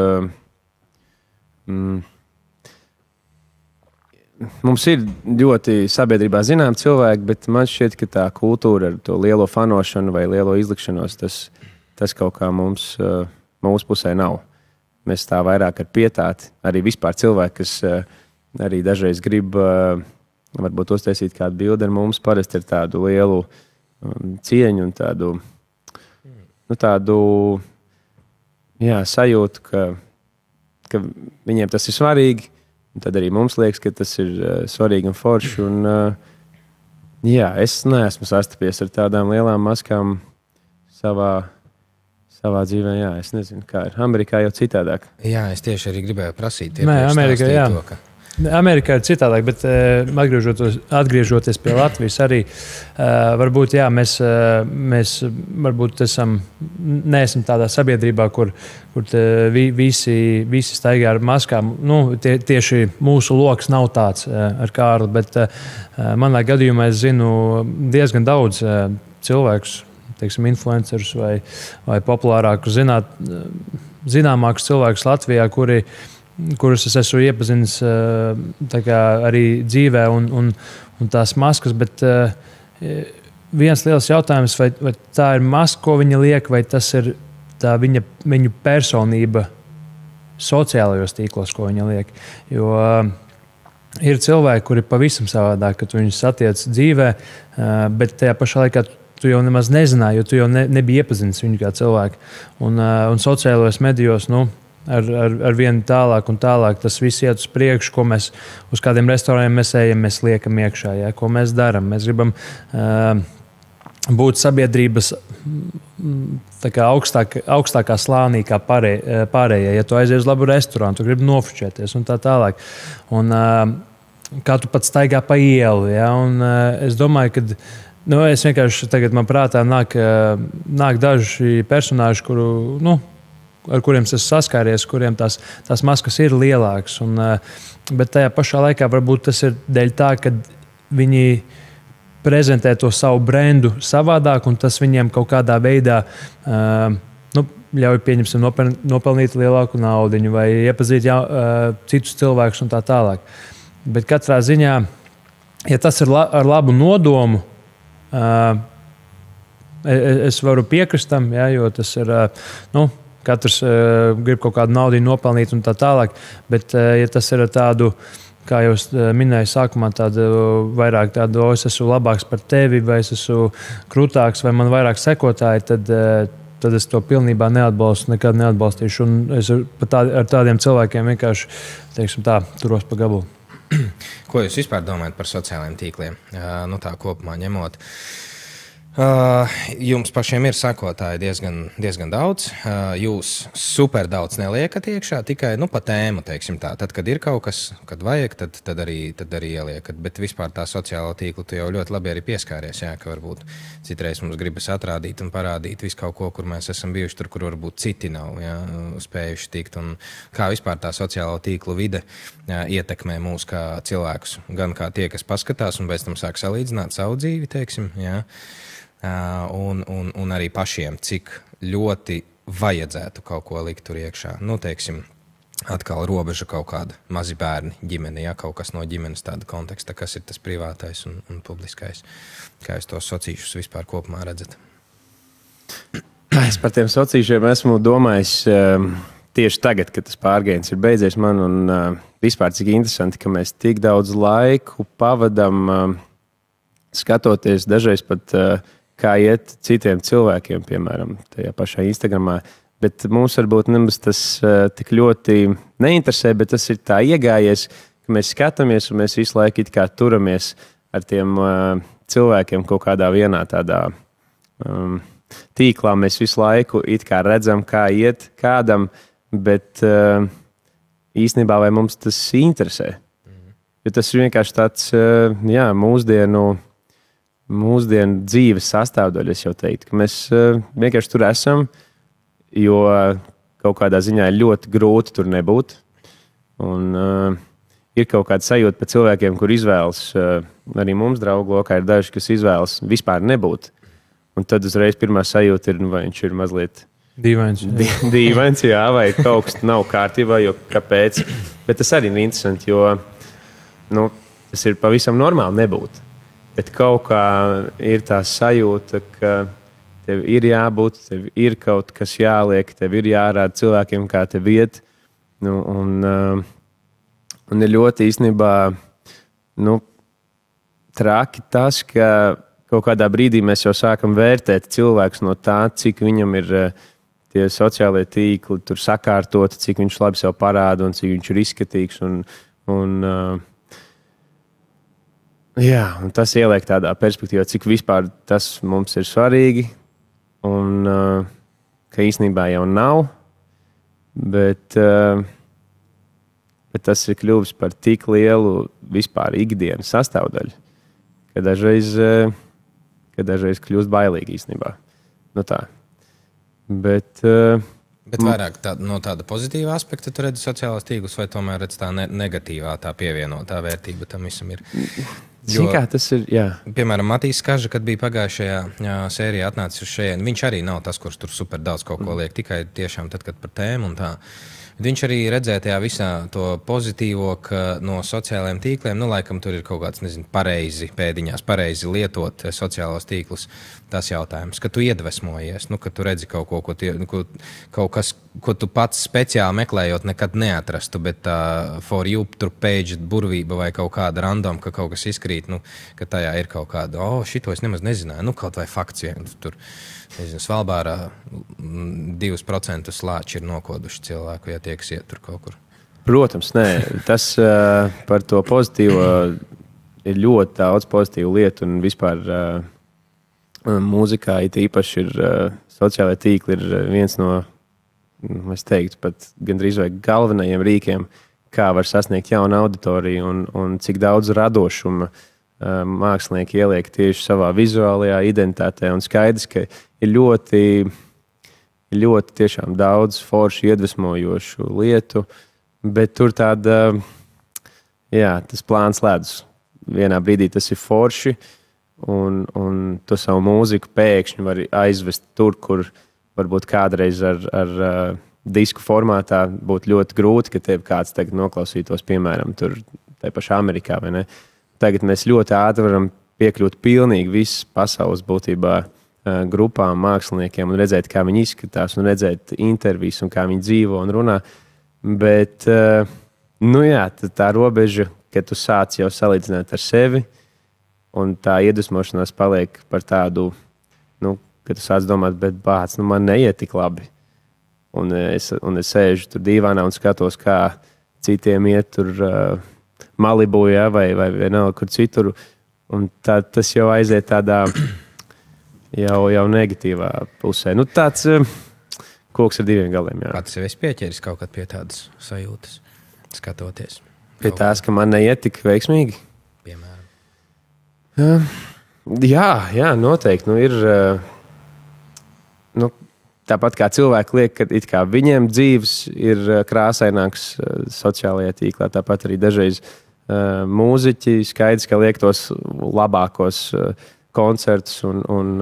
Mums ir ļoti sabiedrībā zinām cilvēki, bet man šķiet, ka tā kultūra ar to lielo fanošanu vai lielo izlikšanos, tas kaut kā mūsu pusē nav. mēs tā vairāk ar pietāti. Arī vispār cilvēki, kas arī dažreiz grib varbūt uztaisīt kādu bildi ar mums, parasti ir tādu lielu cieņu un tādu sajūtu, ka viņiem tas ir svarīgi. Un tad arī mums liekas, ka tas ir svarīgi un forši. Un, es neesmu sastapies ar tādām lielām maskām savā dzīvē. Jā, es nezinu, kā ir. Amerikā jau citādāk. Jā, es tieši arī gribēju prasīt. Amerikā, jā. Amerikā ir citādāk, bet atgriežoties pie Latvijas arī, varbūt, mēs varbūt neesam tādā sabiedrībā, kur visi staigā ar maskām. Tieši mūsu loks nav tāds ar Kārli, bet manā gadījumā es zinu diezgan daudz cilvēkus, teiksim, influencerus vai populārākus, zināmākus cilvēkus Latvijā, kurus es esmu iepazinis arī dzīvē un tās maskas, bet viens liels jautājums, vai tā ir maska, ko viņa liek, vai tas ir tā viņu personība sociālajos tīklos, ko viņa liek. Jo ir cilvēki, kuri pavisam savādāk, kad tu viņus satiec dzīvē, bet tajā pašā laikā tu jau nemaz nezināji, jo tu jau nebija iepazinis viņu kā cilvēku. Un sociālajos medijos, ar vienu tālāk un tālāk, tas viss iet uz priekšu, ko mēs uz kādiem restorāniem mēs ejam, mēs liekam iekšā, ko mēs darām. Mēs gribam būt sabiedrības augstākā slānī kā pārējie. Ja tu aizies uz labu restorānu, tu gribi nofučēties un tā tālāk. Un kā tu pats staigā pa ielu, un es domāju, ka es vienkārši tagad man prātā nāk daži personāži, ar kuriem es esmu saskāries, kuriem tās maskas ir lielākas. Bet tajā pašā laikā varbūt tas ir dēļ tā, ka viņi prezentē to savu brendu savādāk, un tas viņiem kaut kādā veidā ļauj, pieņemsim, nopelnīt lielāku naudiņu vai iepazīt citus cilvēkus un tā tālāk. Bet katrā ziņā, ja tas ir ar labu nodomu, es varu piekrist tam, jo tas ir, katrs grib kaut kādu naudu nopelnīt un tā tālāk, bet ja tas ir tādu, kā jau minēju sākumā, vairāk tādu, es esmu labāks par tevi, vai es esmu krūtāks, vai man vairāk sekotāji, tad es to pilnībā neatbalstu, nekad neatbalstīšu. Un es ar tādiem cilvēkiem vienkārši, teiksim tā, turos pa gabalu. Ko jūs vispār domājat par sociālajiem tīkliem? Tā kopumā ņemot. Jums pašiem ir sekotāji diezgan daudz. Jūs super daudz neliekat iekšā, tikai pa tēmu, teiksim tā. Tad, kad ir kaut kas, kad vajag, tad arī ieliekat. Bet vispār tā sociālo tīklu tu jau ļoti labi arī pieskāries, ka varbūt citreiz mums gribas atrādīt un parādīt visu kaut ko, kur mēs esam bijuši tur, kur varbūt citi nav spējuši tikt. Un kā vispār tā sociālo tīklu vide ietekmē mūs kā cilvēkus, gan kā tie, kas paskatās un pēc tam sāk salīdzināt savu dzīvi, teiksim, un arī pašiem, cik ļoti vajadzētu kaut ko likt tur iekšā. Teiksim, atkal robeža kaut kāda mazi bērni ģimene, kaut kas no ģimenes tāda konteksta, kas ir tas privātais un publiskais. Kā jūs tos sociīšus vispār kopumā redzat? Es par tiem sociīšiem esmu domājis tieši tagad, kad tas pārgājiens ir beidzies man, un vispār cik interesanti, ka mēs tik daudz laiku pavadam skatoties dažreiz pat kā iet citiem cilvēkiem, piemēram, tajā pašā Instagramā. Bet mums varbūt nemaz tas tik ļoti neinteresē, bet tas ir tā iegājies, ka mēs skatāmies un mēs visu laiku it kā turamies ar tiem cilvēkiem kaut kādā vienā tādā tīklā. Mēs visu laiku it kā redzam, kā iet kādam, bet īstenībā vai mums tas interesē? Jo tas ir vienkārši tāds, mūsdienu dzīves sastāvdaļa, es jau teiktu, ka mēs vienkārši tur esam, jo kaut kādā ziņā ir ļoti grūti tur nebūt. Un ir kaut kāda sajūta par cilvēkiem, kur izvēlas, arī mums draugu lokā ir daži, kas izvēlas vispār nebūt. Un tad uzreiz pirmā sajūta ir, vai viņš ir mazliet dīvains. Dīvains, vai kaut kas nav kārtībā, jo kāpēc. Bet tas arī ir interesanti, jo tas ir pavisam normāli nebūt. Bet kaut kā ir tā sajūta, ka tev ir jābūt, tev ir kaut kas jāliek, tev ir jārāda cilvēkiem, kā tev iet. Un ir ļoti īstenībā traki tas, ka kaut kādā brīdī mēs jau sākam vērtēt cilvēkus no tā, cik viņam ir tie sociālie tīkli tur sakārtoti, cik viņš labi sev parāda un cik viņš ir izskatīgs. Un tas ieliek tādā perspektīvā, cik vispār tas mums ir svarīgi un ka īstenībā jau nav, bet tas ir kļuvis par tik lielu vispār ikdienas sastāvdaļu, ka dažreiz kļūst bailīgi īstenībā. Tā. Bet vairāk no tāda pozitīva aspekta tu redzi sociālās tīklus, vai tomēr redz tā negatīvā, tā pievienotā vērtība tam visam ir? Kā tas ir, jā. Piemēram, Matīs Kaža, kad bija pagājušajā sērijā atnācis uz šeit, viņš arī nav tas, kurš tur super daudz kaut ko liek, tikai tiešām tad, kad par tēmu un tā. Viņš arī redzēja tajā visā to pozitīvo, ka no sociālajiem tīkliem, laikam tur ir kaut kāds, pareizi lietot sociālos tīklus. Tas jautājums, ka tu iedvesmojies, ka tu redzi kaut ko, kaut kas, ko tu pats speciāli meklējot, nekad neatrastu, bet for you tur page burvība vai kaut kāda random, ka kaut kas izkrīt, ka tajā ir kaut kāda, šito es nemaz nezināju, kaut vai fakts viens tur. Svalbārā 2% slāči ir nokoduši cilvēku, ja tiek iet tur kaut kur. Protams, nē. Tas par to pozitīvo ir ļoti daudz pozitīvu lietu un vispār mūzikā it īpaši ir sociālai tīkli ir viens no, es teiktu, pat gandrīz vai galvenajiem rīkiem, kā var sasniegt jaunu auditoriju un cik daudz radošuma mākslinieki ieliek tieši savā vizuālajā identitātē un skaidrs, ka ir ļoti tiešām daudz foršu iedvesmojošu lietu, bet tur tāda, tas plāns ledus. Vienā brīdī tas ir forši un tu savu mūziku pēkšņi vari aizvest tur, kur varbūt kādreiz ar disku formātā būtu ļoti grūti, ka tev kāds tagad noklausītos, piemēram, tur tai pašā Amerikā, vai ne? Tagad mēs ļoti ātri varam piekļūt pilnīgi visas pasaules būtībā grupām, māksliniekiem un redzēt, kā viņi izskatās un redzēt intervijas un kā viņi dzīvo un runā. Bet, tā robeža, kad tu sāc jau salīdzināt ar sevi un tā iedvesmošanās paliek par tādu, kad tu sāc domāt, bet man neiet tik labi. Un es sēžu tur dīvānā un skatos, kā citiem iet tur Malibu, vai vienalga, kur citur. Un tas jau aiziet tādā jau negatīvā pusē. Tāds koks ar diviem galiem. Jā. Pats jau esi pieķēris kaut kad pie tādas sajūtas, skatoties? Pie tās, ka man neiet tik veiksmīgi? Piemēram. Jā, noteikti. Ir, tāpat kā cilvēki liek, ka it kā viņiem dzīves ir krāsaināks sociālajā tīklā, tāpat arī dažreiz mūziķi skaidrs, ka liek tos labākos koncertus un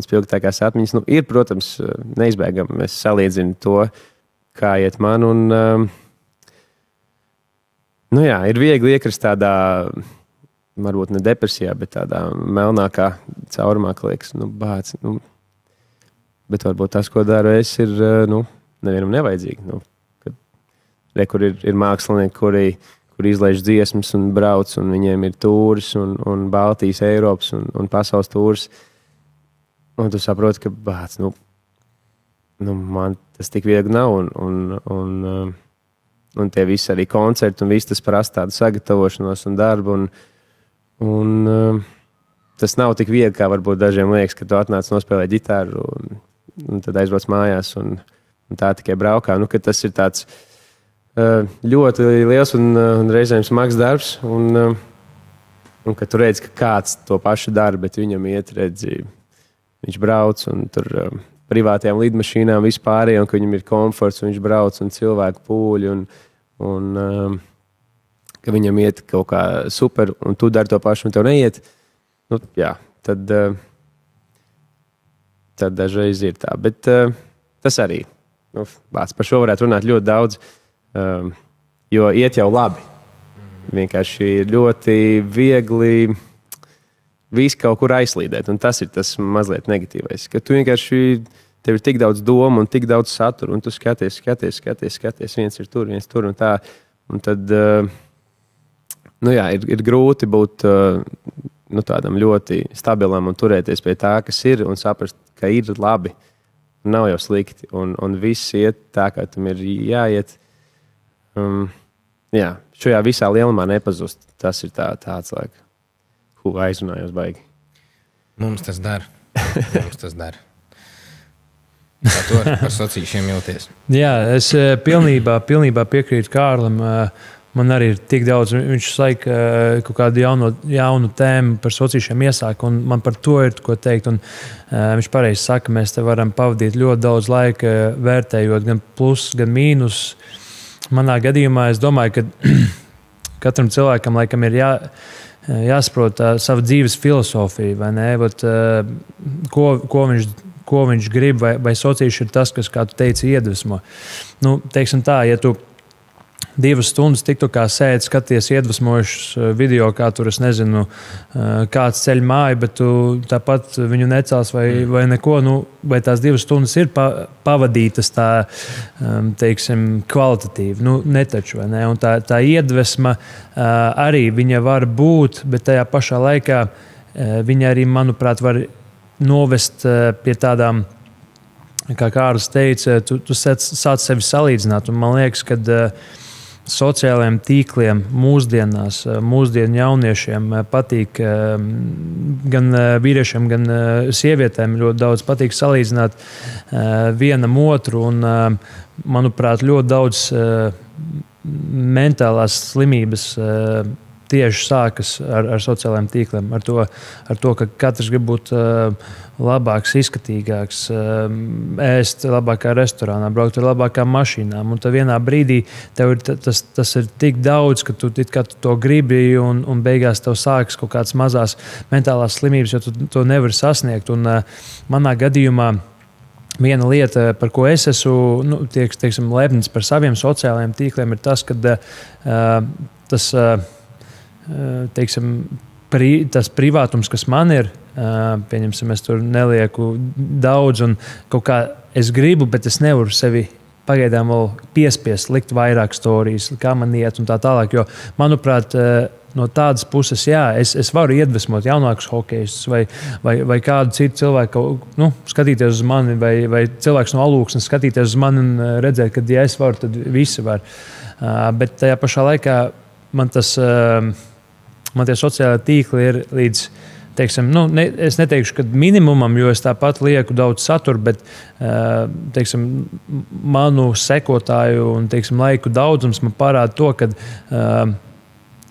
spilgtākās atmiņas. Ir, protams, neizbēgami. Es salīdzinu to, kā iet man. Ir viegli iekrist tādā, varbūt ne depresijā, bet tādā melnākā caurumā, ka liekas, bet varbūt tas, ko daru es, ir nevienam nevajadzīgi. Kur ir mākslinieki, kuri izlaiž dziesmas un brauc, un viņiem ir tūris un Baltijas, Eiropas un pasaules tūris. Un tu saproti, ka man tas tik viegli nav. Un tie visi arī koncerti un viss tas prasa tādu sagatavošanos un darbu. Un tas nav tik viegli, kā varbūt dažiem liekas, ka tu atnāc nospēlē ģitāru un tad aizbrauc mājās un tā tikai braukā. Tas ir tāds ļoti liels un reizēm smags darbs, un ka tu redzi, ka kāds to pašu dara, bet viņam iet redzi, viņš brauc un tur privātajām lidmašīnām vispārējām, ka viņam ir komforts, un viņš brauc un cilvēku pūļi, un ka viņam iet kaut kā super, un tu dari to pašu, un tev neiet, tad dažreiz ir tā. Bet tas arī, par šo varētu runāt ļoti daudz, jo iet jau labi. Vienkārši ir ļoti viegli visu kaut kur aizslīdēt, un tas ir tas mazliet negatīvais. Ka tu vienkārši tev ir tik daudz domu un tik daudz satura, un tu skaties, viens ir tur, viens tur un tā. Un tad, ir grūti būt tādam ļoti stabilam un turēties pie tā, kas ir, un saprast, ka ir labi. Nav jau slikti, un viss iet tā, kā tam ir jāiet. Šajā visā lielumā nepazust. Tas ir tāds, aizrunājos baigi. Mums tas dara. Kā tu par sacīšiem jūties? Jā, es pilnībā piekrītu Kārlim. Man arī ir tik daudz, viņš laika kaut kādu jaunu tēmu par sociāliem iesāk, un man par to ir ko teikt. Un, viņš pareizi saka, mēs te varam pavadīt ļoti daudz laika vērtējot gan plus, gan mīnus. Manā gadījumā es domāju, ka katram cilvēkam laikam ir jāsaprot sava dzīves filosofija, vai ne? Bet, ko viņš grib, vai sociāls ir tas, kas, kā tu teici, iedvesmo. Teiksim tā, ja tu 2 stundas TikTokā sēdi, skaties iedvesmojušus video, kā tur, es nezinu, kāds ceļ māju, bet tu tāpat viņu necels vai neko, vai tās 2 stundas ir pavadītas tā, teiksim, kvalitatīvi, netaču, vai ne? Un tā iedvesma arī viņa var būt, bet tajā pašā laikā viņa arī, manuprāt, var novest pie tādām, kā Kārlis teica, tu sāc sevi salīdzināt, un man liekas, ka sociālajiem tīkliem mūsdienu jauniešiem patīk gan vīriešiem, gan sievietēm ļoti daudz patīk salīdzināt vienam otru, un, manuprāt, ļoti daudz mentālās slimības tieši sākas ar sociālajiem tīkliem, ar to, ka katrs grib būt labāks, izskatīgāks, ēst labākā restorānā, braukt ar labākām mašīnām. Un tad vienā brīdī tev ir tas ir tik daudz, ka tu to gribi, un beigās tev sākas kaut kādas mazās mentālās slimības, jo tu to nevari sasniegt. Un manā gadījumā viena lieta, par ko es esmu teiksim, lepns par saviem sociālajiem tīkliem, ir tas, ka teiksim, tas privātums, kas man ir, pieņemsim, es tur nelieku daudz, un kaut kā es gribu, bet es nevaru sevi pagaidām vēl piespiest, likt vairāk storijas, kā man iet un tā tālāk. Jo, manuprāt, no tādas puses, jā, es varu iedvesmot jaunākus hokejistus vai kādu citu cilvēku, skatīties uz mani, vai cilvēks no Alūksnes skatīties uz mani un redzēt, ka, ja es varu, tad visi var. Bet tajā pašā laikā man tie sociālai tīkli ir līdz, teiksim, es neteikšu, ka minimumam, jo es tāpat lieku daudz satura, bet, teiksim, manu sekotāju un, teiksim, laiku daudzums man parāda to, ka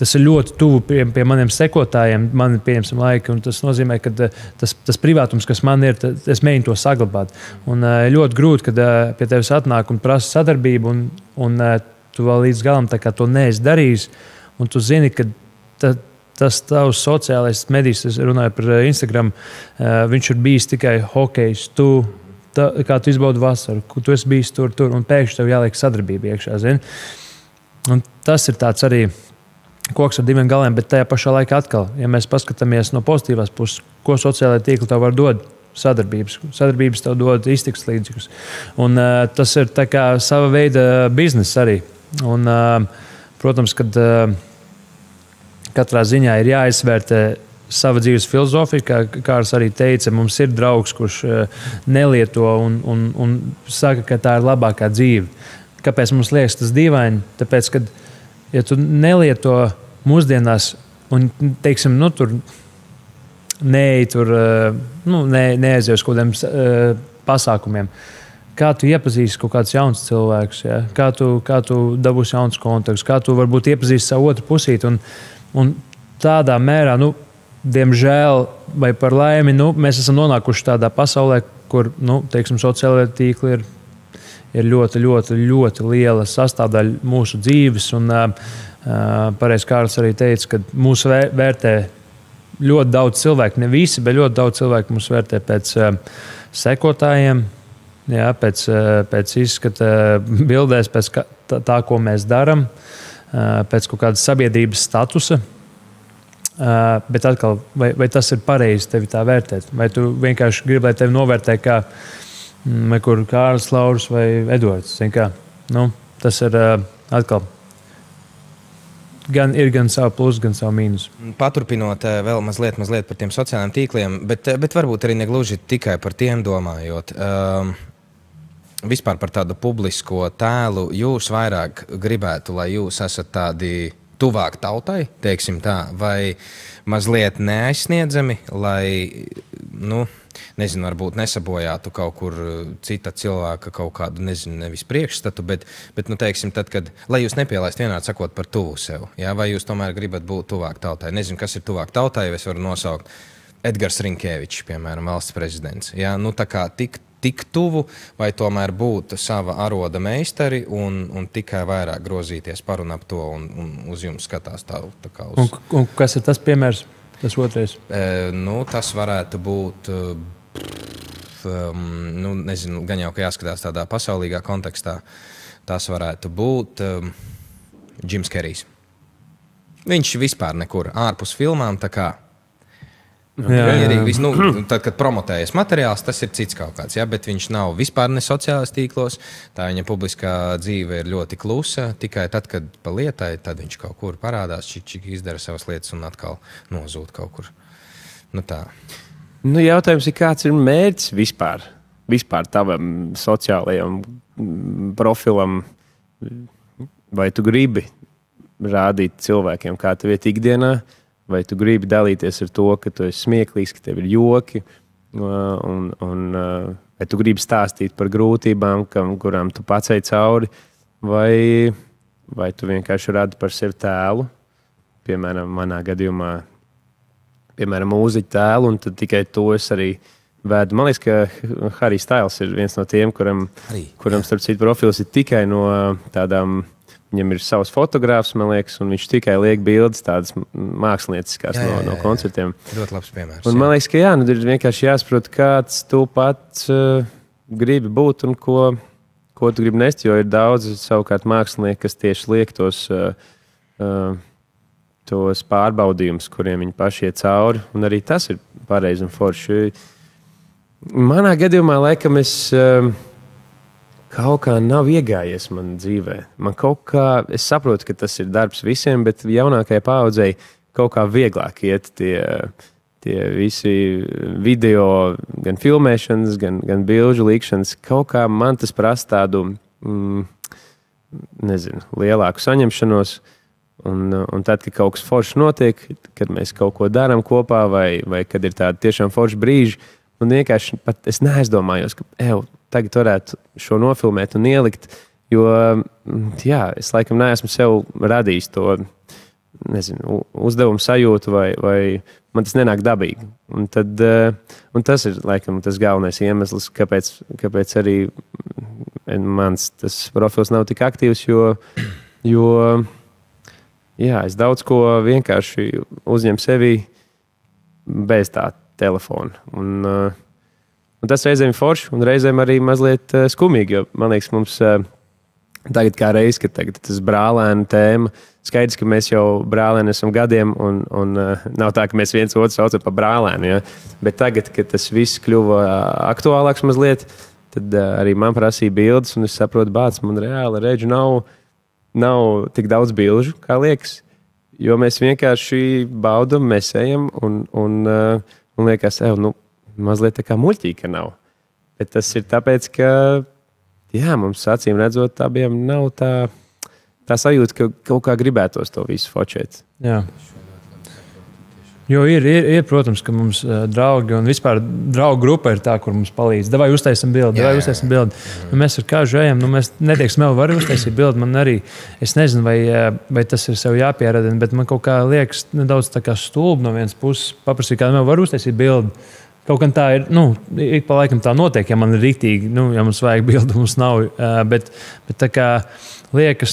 tas ir ļoti tuvu pie maniem sekotājiem, man pieņemsim laika, un tas nozīmē, ka tas privātums, kas man ir, es mēģinu to saglabāt. Un ļoti grūti, kad pie tevis atnāk un prasa sadarbību, un tu vēl līdz galam tā kā to neesi darījis, un tu zini, ka tas tavs sociālais medijs, es runāju par Instagram, viņš ir bijis tikai hokejs, kā tu izbaudi vasaru, tu esi bijis tur, un pēkšņi tev jāliek sadarbība iekšā, zini. Un tas ir tāds arī koks ar 2 galiem, bet tajā pašā laikā atkal, ja mēs paskatāmies no pozitīvās puses, ko sociālajā tīkli tev var dot? Sadarbības tev dod iztikas līdzekļus. Un tas ir tā kā sava veida biznesa arī. Un, protams, kad katrā ziņā ir jāizvērtē sava dzīves filozofija, kā Kārlis arī teica, mums ir draugs, kurš nelieto un saka, ka tā ir labākā dzīve. Kāpēc mums liekas tas dīvaini? Tāpēc, ka, ja tu nelieto mūsdienās un, teiksim, tur neaizies uz kaut kādiem pasākumiem, kā tu iepazīsti kaut kādus jaunus cilvēkus, ja? Kā tu dabūsi jaunus kontaktus, kā tu varbūt iepazīsti savu otru pusīti. Un tādā mērā, diemžēl, vai par laimi, mēs esam nonākuši tādā pasaulē, kur, teiksim, sociālajie tīkli ir ļoti, ļoti, ļoti liela sastāvdaļa mūsu dzīves. Un pareizi Kārlis arī teica, ka mūsu vērtē ļoti daudz cilvēku, ne visi, bet ļoti daudz cilvēku mūs vērtē pēc sekotājiem, jā, pēc izskata bildēs, pēc tā, ko mēs darām, pēc kaut kādas sabiedrības statusa. Bet atkal, vai tas ir pareizi tevi tā vērtēt? Vai tu vienkārši gribi, lai tevi novērtē kā vai kur Kārlis Lauris vai Edvards. Nu, tas ir atkal. Ir gan savu plusu, gan savu mīnusu. Paturpinot vēl mazliet par tiem sociālajiem tīkliem, bet varbūt arī negluži tikai par tiem domājot. Vispār par tādu publisko tēlu jūs vairāk gribētu, lai jūs esat tādi tuvāk tautai, teiksim tā, vai mazliet neaizsniedzami, lai, nezinu, varbūt nesabojātu kaut kur cita cilvēka kaut kādu, nevis priekšstatu, bet teiksim, tad, kad, lai jūs nepielaist vienādi sakot par tuvu sev, jā, vai jūs tomēr gribat būt tuvāk tautai. Nezinu, kas ir tuvāk tautai, es varu nosaukt Edgars Rinkevičs, piemēram, valsts prezidents. Jā, tā kā tik tuvu, vai tomēr būt sava aroda meistari un tikai vairāk grozīties par un ap to un uz jums skatās tā kā uz... Un kas ir tas piemērs? Tas otrais? Tas varētu būt, nezinu, gan jau, ka jāskatās tādā pasaulīgā kontekstā, tas varētu būt Jims Kerijs. Viņš vispār nekur ārpus filmām, tā kā tad, kad promotējas materiāls, tas ir cits kaut kāds, bet viņš nav vispār ne sociālajos tīklos, tā viņa publiskā dzīve ir ļoti klusa, tikai tad, kad pa lietai, tad viņš kaut kur parādās, čik izdara savas lietas un atkal nozūd kaut kur. Tā. Jautājums ir, kāds ir mērķis vispār tavam sociālajam profilam, vai tu gribi rādīt cilvēkiem, kā tev iet ikdienā, vai tu gribi dalīties ar to, ka tu esi smieklīgs, ka tev ir joki, un vai tu gribi stāstīt par grūtībām, kurām tu pats ej cauri, vai tu vienkārši radi par sevi tēlu, piemēram, manā gadījumā, mūziķa tēlu, un tad tikai to es arī vedu. Man liekas, ka Harry Styles ir viens no tiem, kuram starp citu profils ir tikai no tādām. Viņam ir savs fotogrāfs, man liekas, un viņš tikai liek bildes tādas mākslinieckās no koncertiem. Ļoti labs piemērs. Un man liekas, ka ir vienkārši jāsaprot, kāds tu pats gribi būt un ko tu gribi nest, jo ir daudz savukārt mākslinieki, kas tieši liek tos pārbaudījumus, kuriem viņi paši iet cauri, un arī tas ir pareizi un forši. Manā gadījumā, laikam, kaut kā nav iegājies manā dzīvē. Es saprotu, ka tas ir darbs visiem, bet jaunākajai paaudzei kaut kā vieglāk iet tie visi video, gan filmēšanas, gan bilžu līkšanas. Kaut kā man tas prasa tādu, lielāku saņemšanos. Un tad, kad kaut kas foršs notiek, kad mēs kaut ko darām kopā, vai kad ir tādi tiešām forši brīži, un vienkārši pat es neaizdomājos, ka tagad varētu šo nofilmēt un ielikt, jo, es laikam neesmu sev radījis to, uzdevumu sajūtu, vai man tas nenāk dabīgi. Un tas ir, laikam, tas galvenais iemesls, kāpēc arī mans tas profils nav tik aktīvs, jo es daudz ko vienkārši uzņemu sevī bez tā telefona. Un tas reizēm ir forši, un reizēm arī mazliet skumīgi, jo, man liekas, mums tagad kā reiz, kad tagad tas brālēnu tēma, skaidrs, ka mēs jau brālēni esam gadiem, un nav tā, ka mēs viens otru saucam par brālēnu, ja? Bet tagad, kad tas viss kļuva aktuālāks mazliet, tad arī man prasīja bildes, un es saprotu, man reāli redzu nav tik daudz bilžu, kā liekas, jo mēs vienkārši baudam, mēs ejam, un liekas, mazliet tā kā muļķīgi, ka nav. Bet tas ir tāpēc, ka mums acīm redzot, abiem nav tā sajūta, ka kaut kā gribētos to visu fočēt. Jā. Jo ir, protams, ka mums draugi un vispār draugu grupa ir tā, kur mums palīdz. Davai uztaisim bildi. Mēs ar kāžu ejam, mēs neteiksim, var uztaisīt bildi. Man arī, es nezinu, vai tas ir sev jāpieradina, bet man kaut kā liekas nedaudz tā kā stulbi no vienas puses paprasīt, kādam var uztaisīt bildi. Kaut kā tā ir, ik pa laikam tā notiek, ja man ir rītīgi, ja mums vajag bildi, mums nav. Bet tā kā liekas,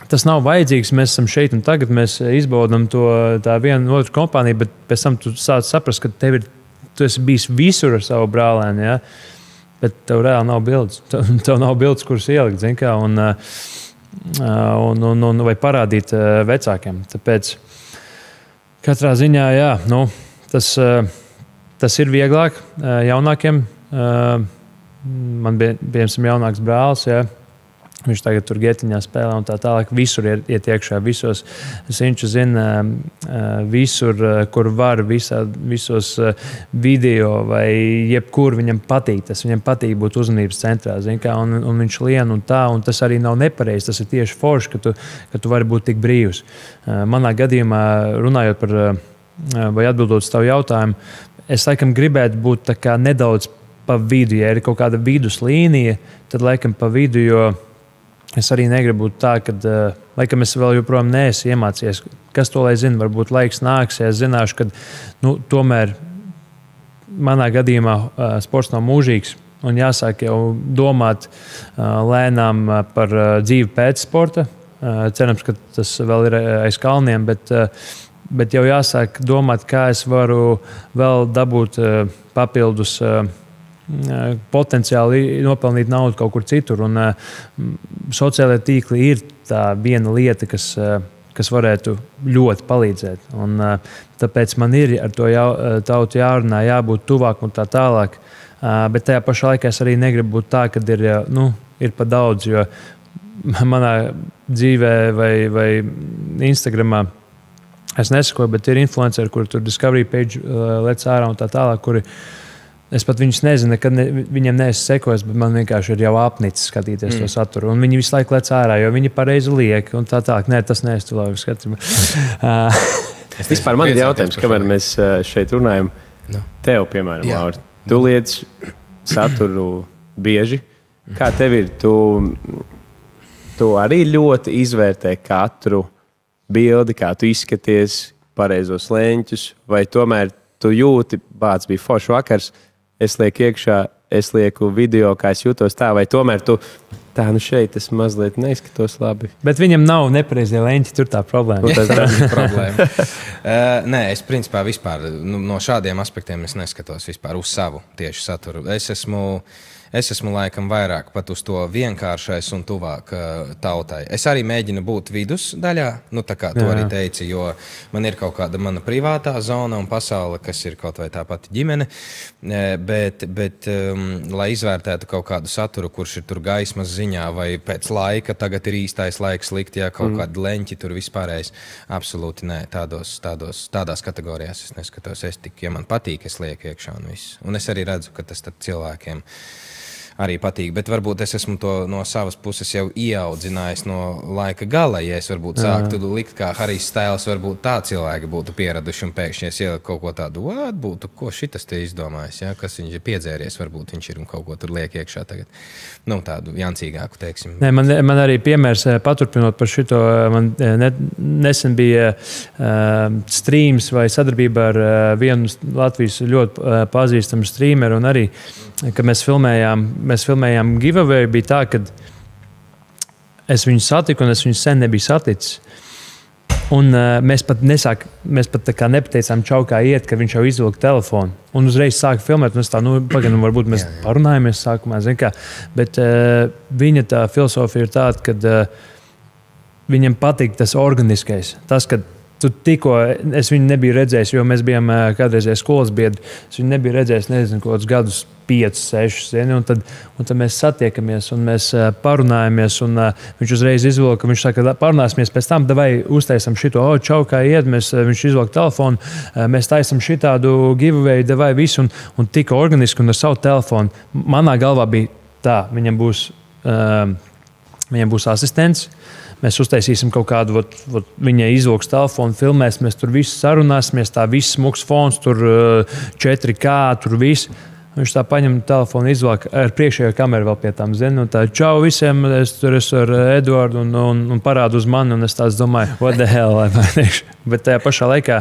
tas nav vajadzīgs, mēs esam šeit un tagad mēs izbaudām tā vienu otru kompāniju, bet pēc tam tu sāc saprast, ka tu esi bijis visur ar savu brālēnu, ja? Bet tev reāli nav bildes. Tev nav bildes, kuras ielikt, zin kā, un vai parādīt vecākiem. Tāpēc katrā ziņā, tas ir vieglāk jaunākiem man bija, piemēram, jaunāks brālis, ja? Viņš tagad tur Getiņā spēlē un tā tālāk. Visur iet iekšā, visos viņš zina, visur, kur var, visos video vai jebkur viņam patīk. Tas viņam patīk būt uzmanības centrā, un viņš lien un tā, un tas arī nav nepareizi. Tas ir tieši forši, ka tu vari būt tik brīvs. Manā gadījumā, runājot par, vai atbildot uz tavu jautājumu, es laikam gribētu būt tā kā nedaudz pa vidu. Ja ir kaut kāda vidus līnija, tad laikam pa vidu, jo es arī negribu būt tā, ka, laikam, es vēl joprojām neesmu iemācījies. Kas to lai zina? Varbūt laiks nāks, ja es zināšu, ka tomēr manā gadījumā sports nav mūžīgs un jāsāk jau domāt lēnām par dzīvi pēc sporta. Cerams, ka tas vēl ir aiz kalniem, bet jau jāsāk domāt, kā es varu vēl dabūt papildus potenciāli nopelnīt naudu kaut kur citur. Un sociālajie tīkli ir tā viena lieta, kas varētu ļoti palīdzēt. Un tāpēc man ir ar to tautu jārunā, jābūt tuvāk un tā tālāk. Bet tajā pašā laikā es arī negribu būt tā, kad ir pa daudz, jo manā dzīvē vai Instagramā es nesakoju, bet ir influenceri, kuri tur Discovery page lec ārā un tā tālāk, kuri es pat viņus nezinu, kad viņiem neesmu sekojis, bet man vienkārši ir jau apnicis skatīties to saturu. Un viņi visu laiku lec ārā, jo viņi pareizi liek un tā tālāk. Nē, tas neesmu tu labi skatījumā. Vispār man ir jautājums, kamēr mēs šeit runājam. Tev, piemēram, Laura, tu liec saturu bieži. Kā tev ir? Tu arī ļoti izvērtē katru bildi, kā tu izskaties, pareizos leņķus, vai tomēr tu jūti, bāc, bija foršs vakars, es lieku iekšā, es lieku video, kā es jūtos tā, vai tomēr tu tā, šeit es mazliet neizskatos labi. Bet viņam nav nepareizie leņķi, tur tā problēma. Tas ir problēma. Nē, es principā vispār, no šādiem aspektiem es neskatos vispār uz savu tieši saturu. Es esmu laikam vairāk pat uz to vienkāršais un tuvāk tautai. Es arī mēģinu būt vidus daļā, tā kā tu arī teici, jo man ir kaut kāda mana privātā zona un pasaule, kas ir kaut vai tā pati ģimene, bet lai izvērtētu kaut kādu saturu, kurš ir tur gaismas ziņā vai pēc laika, tagad ir īstais laiks likt, ja kaut kādi leņķi tur vispārējais, absolūti nē, tādās kategorijās es neskatos, ja man patīk, es lieku iekšā un viss. Un es arī redzu, ka tas tad cilvēkiem arī patīk, bet varbūt es esmu to no savas puses jau ieaudzinājis no laika gala, ja es varbūt sāktu likt kā Harijs Stails, varbūt tā cilvēki būtu pieraduši un pēkšņi es ieliku kaut ko tādu, būtu, ko šitas te izdomājis, ja? Kas viņš ir piedzēries, varbūt viņš ir un kaut ko tur liek iekšā tagad. Tādu jancīgāku, teiksim. Nē, man arī piemērs, paturpinot par šito, man nesen bija streams vai sadarbība ar vienu Latvijas ļoti pazīstamu streameru un arī, kad mēs filmējām giveaway, bija tā, ka es viņu satiku un es viņu sen nebiju saticis. Un mēs pat tā kā nepateicām čau, kā iet, ka viņš jau izvilka telefonu. Un uzreiz sāka filmēt, un es tā, varbūt mēs parunājamies sākumā, bet viņa tā filosofija ir tāda, ka viņam patīk tas organiskais. Tas, ka es viņu nebiju redzējis, jo mēs bijām kādreizēs skolas biedri. Es viņu nebiju redzējis, nezinu, kaut kādus gadus 5, 6. Un tad mēs satiekamies un mēs parunājamies. Un viņš uzreiz izvilka, viņš saka, parunāsimies pēc tam, davai uztaisam šito, čau, kā iet. Viņš izvilka telefonu, mēs taisam šitādu giveaway, davai visu. Un tika organiski un ar savu telefonu. Manā galvā bija tā, viņam būs asistents. Mēs uztaisīsim kaut kādu, viņai izvilks telefonu, filmēsimies, tur viss sarunāsimies, tā viss smuks fons, tur 4K, tur viss. Viņš tā paņem telefonu, izvelk ar priekšējo kameru vēl pie tām zinu. Tā, čau visiem, es tur esmu ar Eduardu un parādu uz mani, un es tāds domāju, what the hell, bet tajā pašā laikā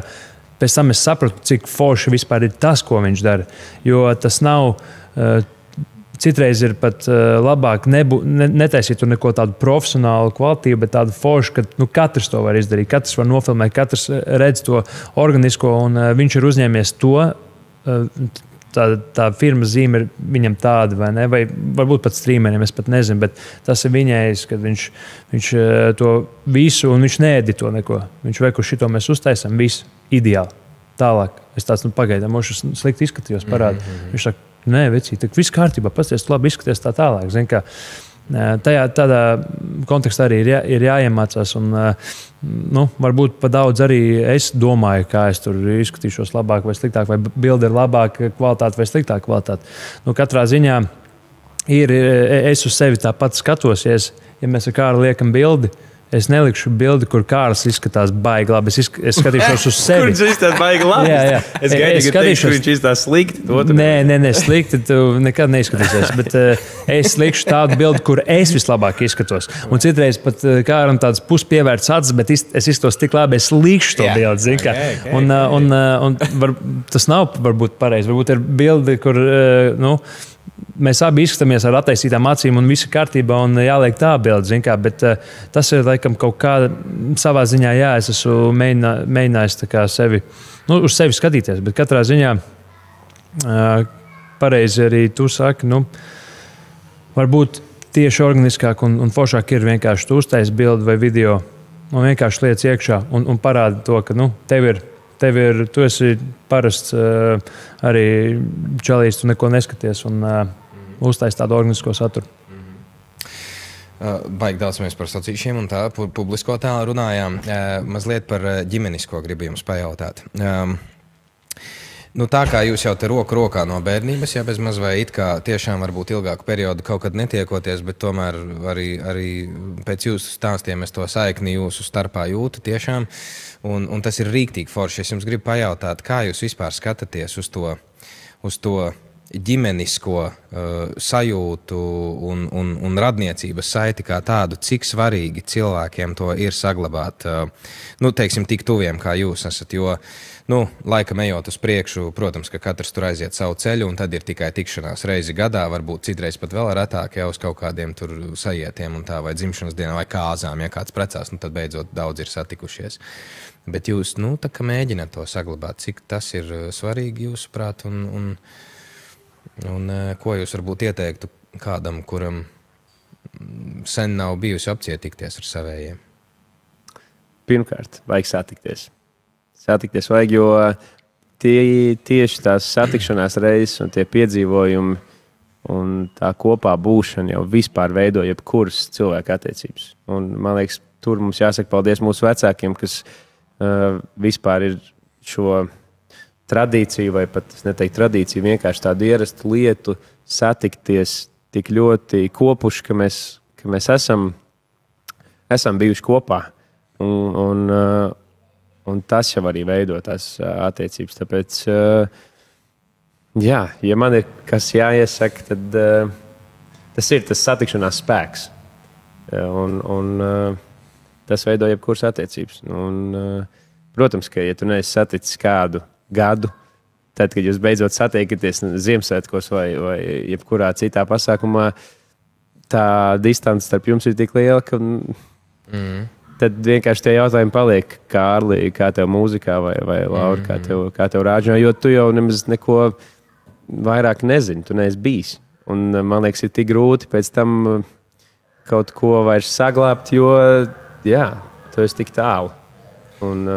pēc tam es sapratu, cik forši vispār ir tas, ko viņš dara. Jo tas nav... Citreiz ir pat labāk netaisīt tur neko tādu profesionālu kvalitīvu, bet tādu foršu, ka katrs to var izdarīt, katrs var nofilmēt, katrs redz to organisko, un viņš ir uzņēmies to, tā firmas zīme ir viņam tāda, vai ne? Vai varbūt pat streameriem, es pat nezinu, bet tas ir viņais, kad viņš to visu, un viņš needito neko. Viņš veikuši šito mēs uztaisam, visu ideāli. Tālāk. Es tāds, pagaidām, es slikti izskatījos parādi. Viņš saka, nē, vecī, tā viss kārtībā, pasties, tu labi izskaties tā tālāk. Zin, kā, tādā kontekstā arī ir jāiemācās. Un, varbūt pa daudz arī es domāju, kā es tur izskatīšos labāk vai sliktāk, vai bilde ir labāka kvalitāte vai sliktāka kvalitāte. Katrā ziņā es uz sevi tāpat skatos, ja mēs ar Kārli liekam bildi. Es nelikšu bildi, kur Kārlis izskatās baigi labi. Es skatīšos uz sevi. Kur viņš izskatās baigi labi? Jā. Es gaidu, ka viņš izskatās slikti. Nē, slikti tu nekad neizskatīsies. Bet es likšu tādu bildi, kur es vislabāk izskatos. Un citreiz pat Kārlim tāds puspievērts acis, bet es izskatos tik labi, es likšu to bildi. Tas nav varbūt pareizi. Varbūt ir bildi, kur... Mēs abi izskatāmies ar attaisītām acīm, un viss ir kārtībā, un jāliek tā bilde. Bet tas ir laikam kaut kā savā ziņā, es esmu mēģinājis sevi, uz sevi skatīties. Bet katrā ziņā pareizi arī tu saki, varbūt tieši organiskāk un foršāk ir vienkārši tu uztaisi bildi vai video, un vienkārši liec iekšā un parāda to, ka tu esi parasts arī čalīs, tu neko neskaties un uztais tādu organisko saturu. Baigi daudz mēs par sacīšiem un tā publisko tēlu runājām. Mazliet par ģimenisko gribu jums pajautāt. Tā kā jūs jau te roku rokā no bērnības, bez maz vai it kā tiešām varbūt ilgāku periodu kaut kad netiekoties, bet tomēr arī pēc jūsu stāstiem es to saikni jūsu starpā jūtu tiešām. Un tas ir rīktīgi forši. Es jums gribu pajautāt, kā jūs vispār skatāties uz to ģimenisko sajūtu un radniecības saiti kā tādu, cik svarīgi cilvēkiem to ir saglabāt, teiksim, tik tuviem, kā jūs esat, jo, laikam ejot uz priekšu, protams, ka katrs tur aiziet savu ceļu, un tad ir tikai tikšanās reizi gadā, varbūt citreiz pat vēl retāk, uz kaut kādiem tur sajietiem un tā, vai dzimšanas dienā, vai kāzām, ja kāds precās, tad beidzot daudz ir satikušies. Bet jūs, tā kā mēģināt to saglabāt, cik tas ir svarīgi jūsuprāt, un ko jūs varbūt ieteiktu kādam, kuram sen nav bijusi opcija tikties ar savējiem? Pirmkārt, vajag satikties. Satikties vajag, jo tieši tās satikšanās reizes un tie piedzīvojumi un tā kopā būšana jau vispār veido jebkuras cilvēka attiecības. Un, man liekas, tur mums jāsaka paldies mūsu vecākiem, kas vispār ir šo tradīciju, vai pat neteiktu tradīciju, vienkārši tādu ierastu lietu satikties tik ļoti kopuši, ka mēs esam bijuši kopā. Un tas jau arī veido tās attiecības. Tāpēc, ja man ir kas jāiesaka, tad tas ir tas satikšanās spēks. Un tas veido jebkuras attiecības. Protams, ka ja tu neesi saticis kādu gadu, tad, kad jūs beidzot satiekaties Ziemassvētkos vai jebkurā citā pasākumā, tā distance starp jums ir tik liela, ka tad vienkārši tie jautājumi paliek, Kārli, kā tev mūzikā vai Laura, kā tev rāģinā, jo tu jau nemaz neko vairāk nezini, tu neesi bijis. Un man liekas, ir tik grūti pēc tam kaut ko vairs saglābt, jo, tu esi tik tālu. Un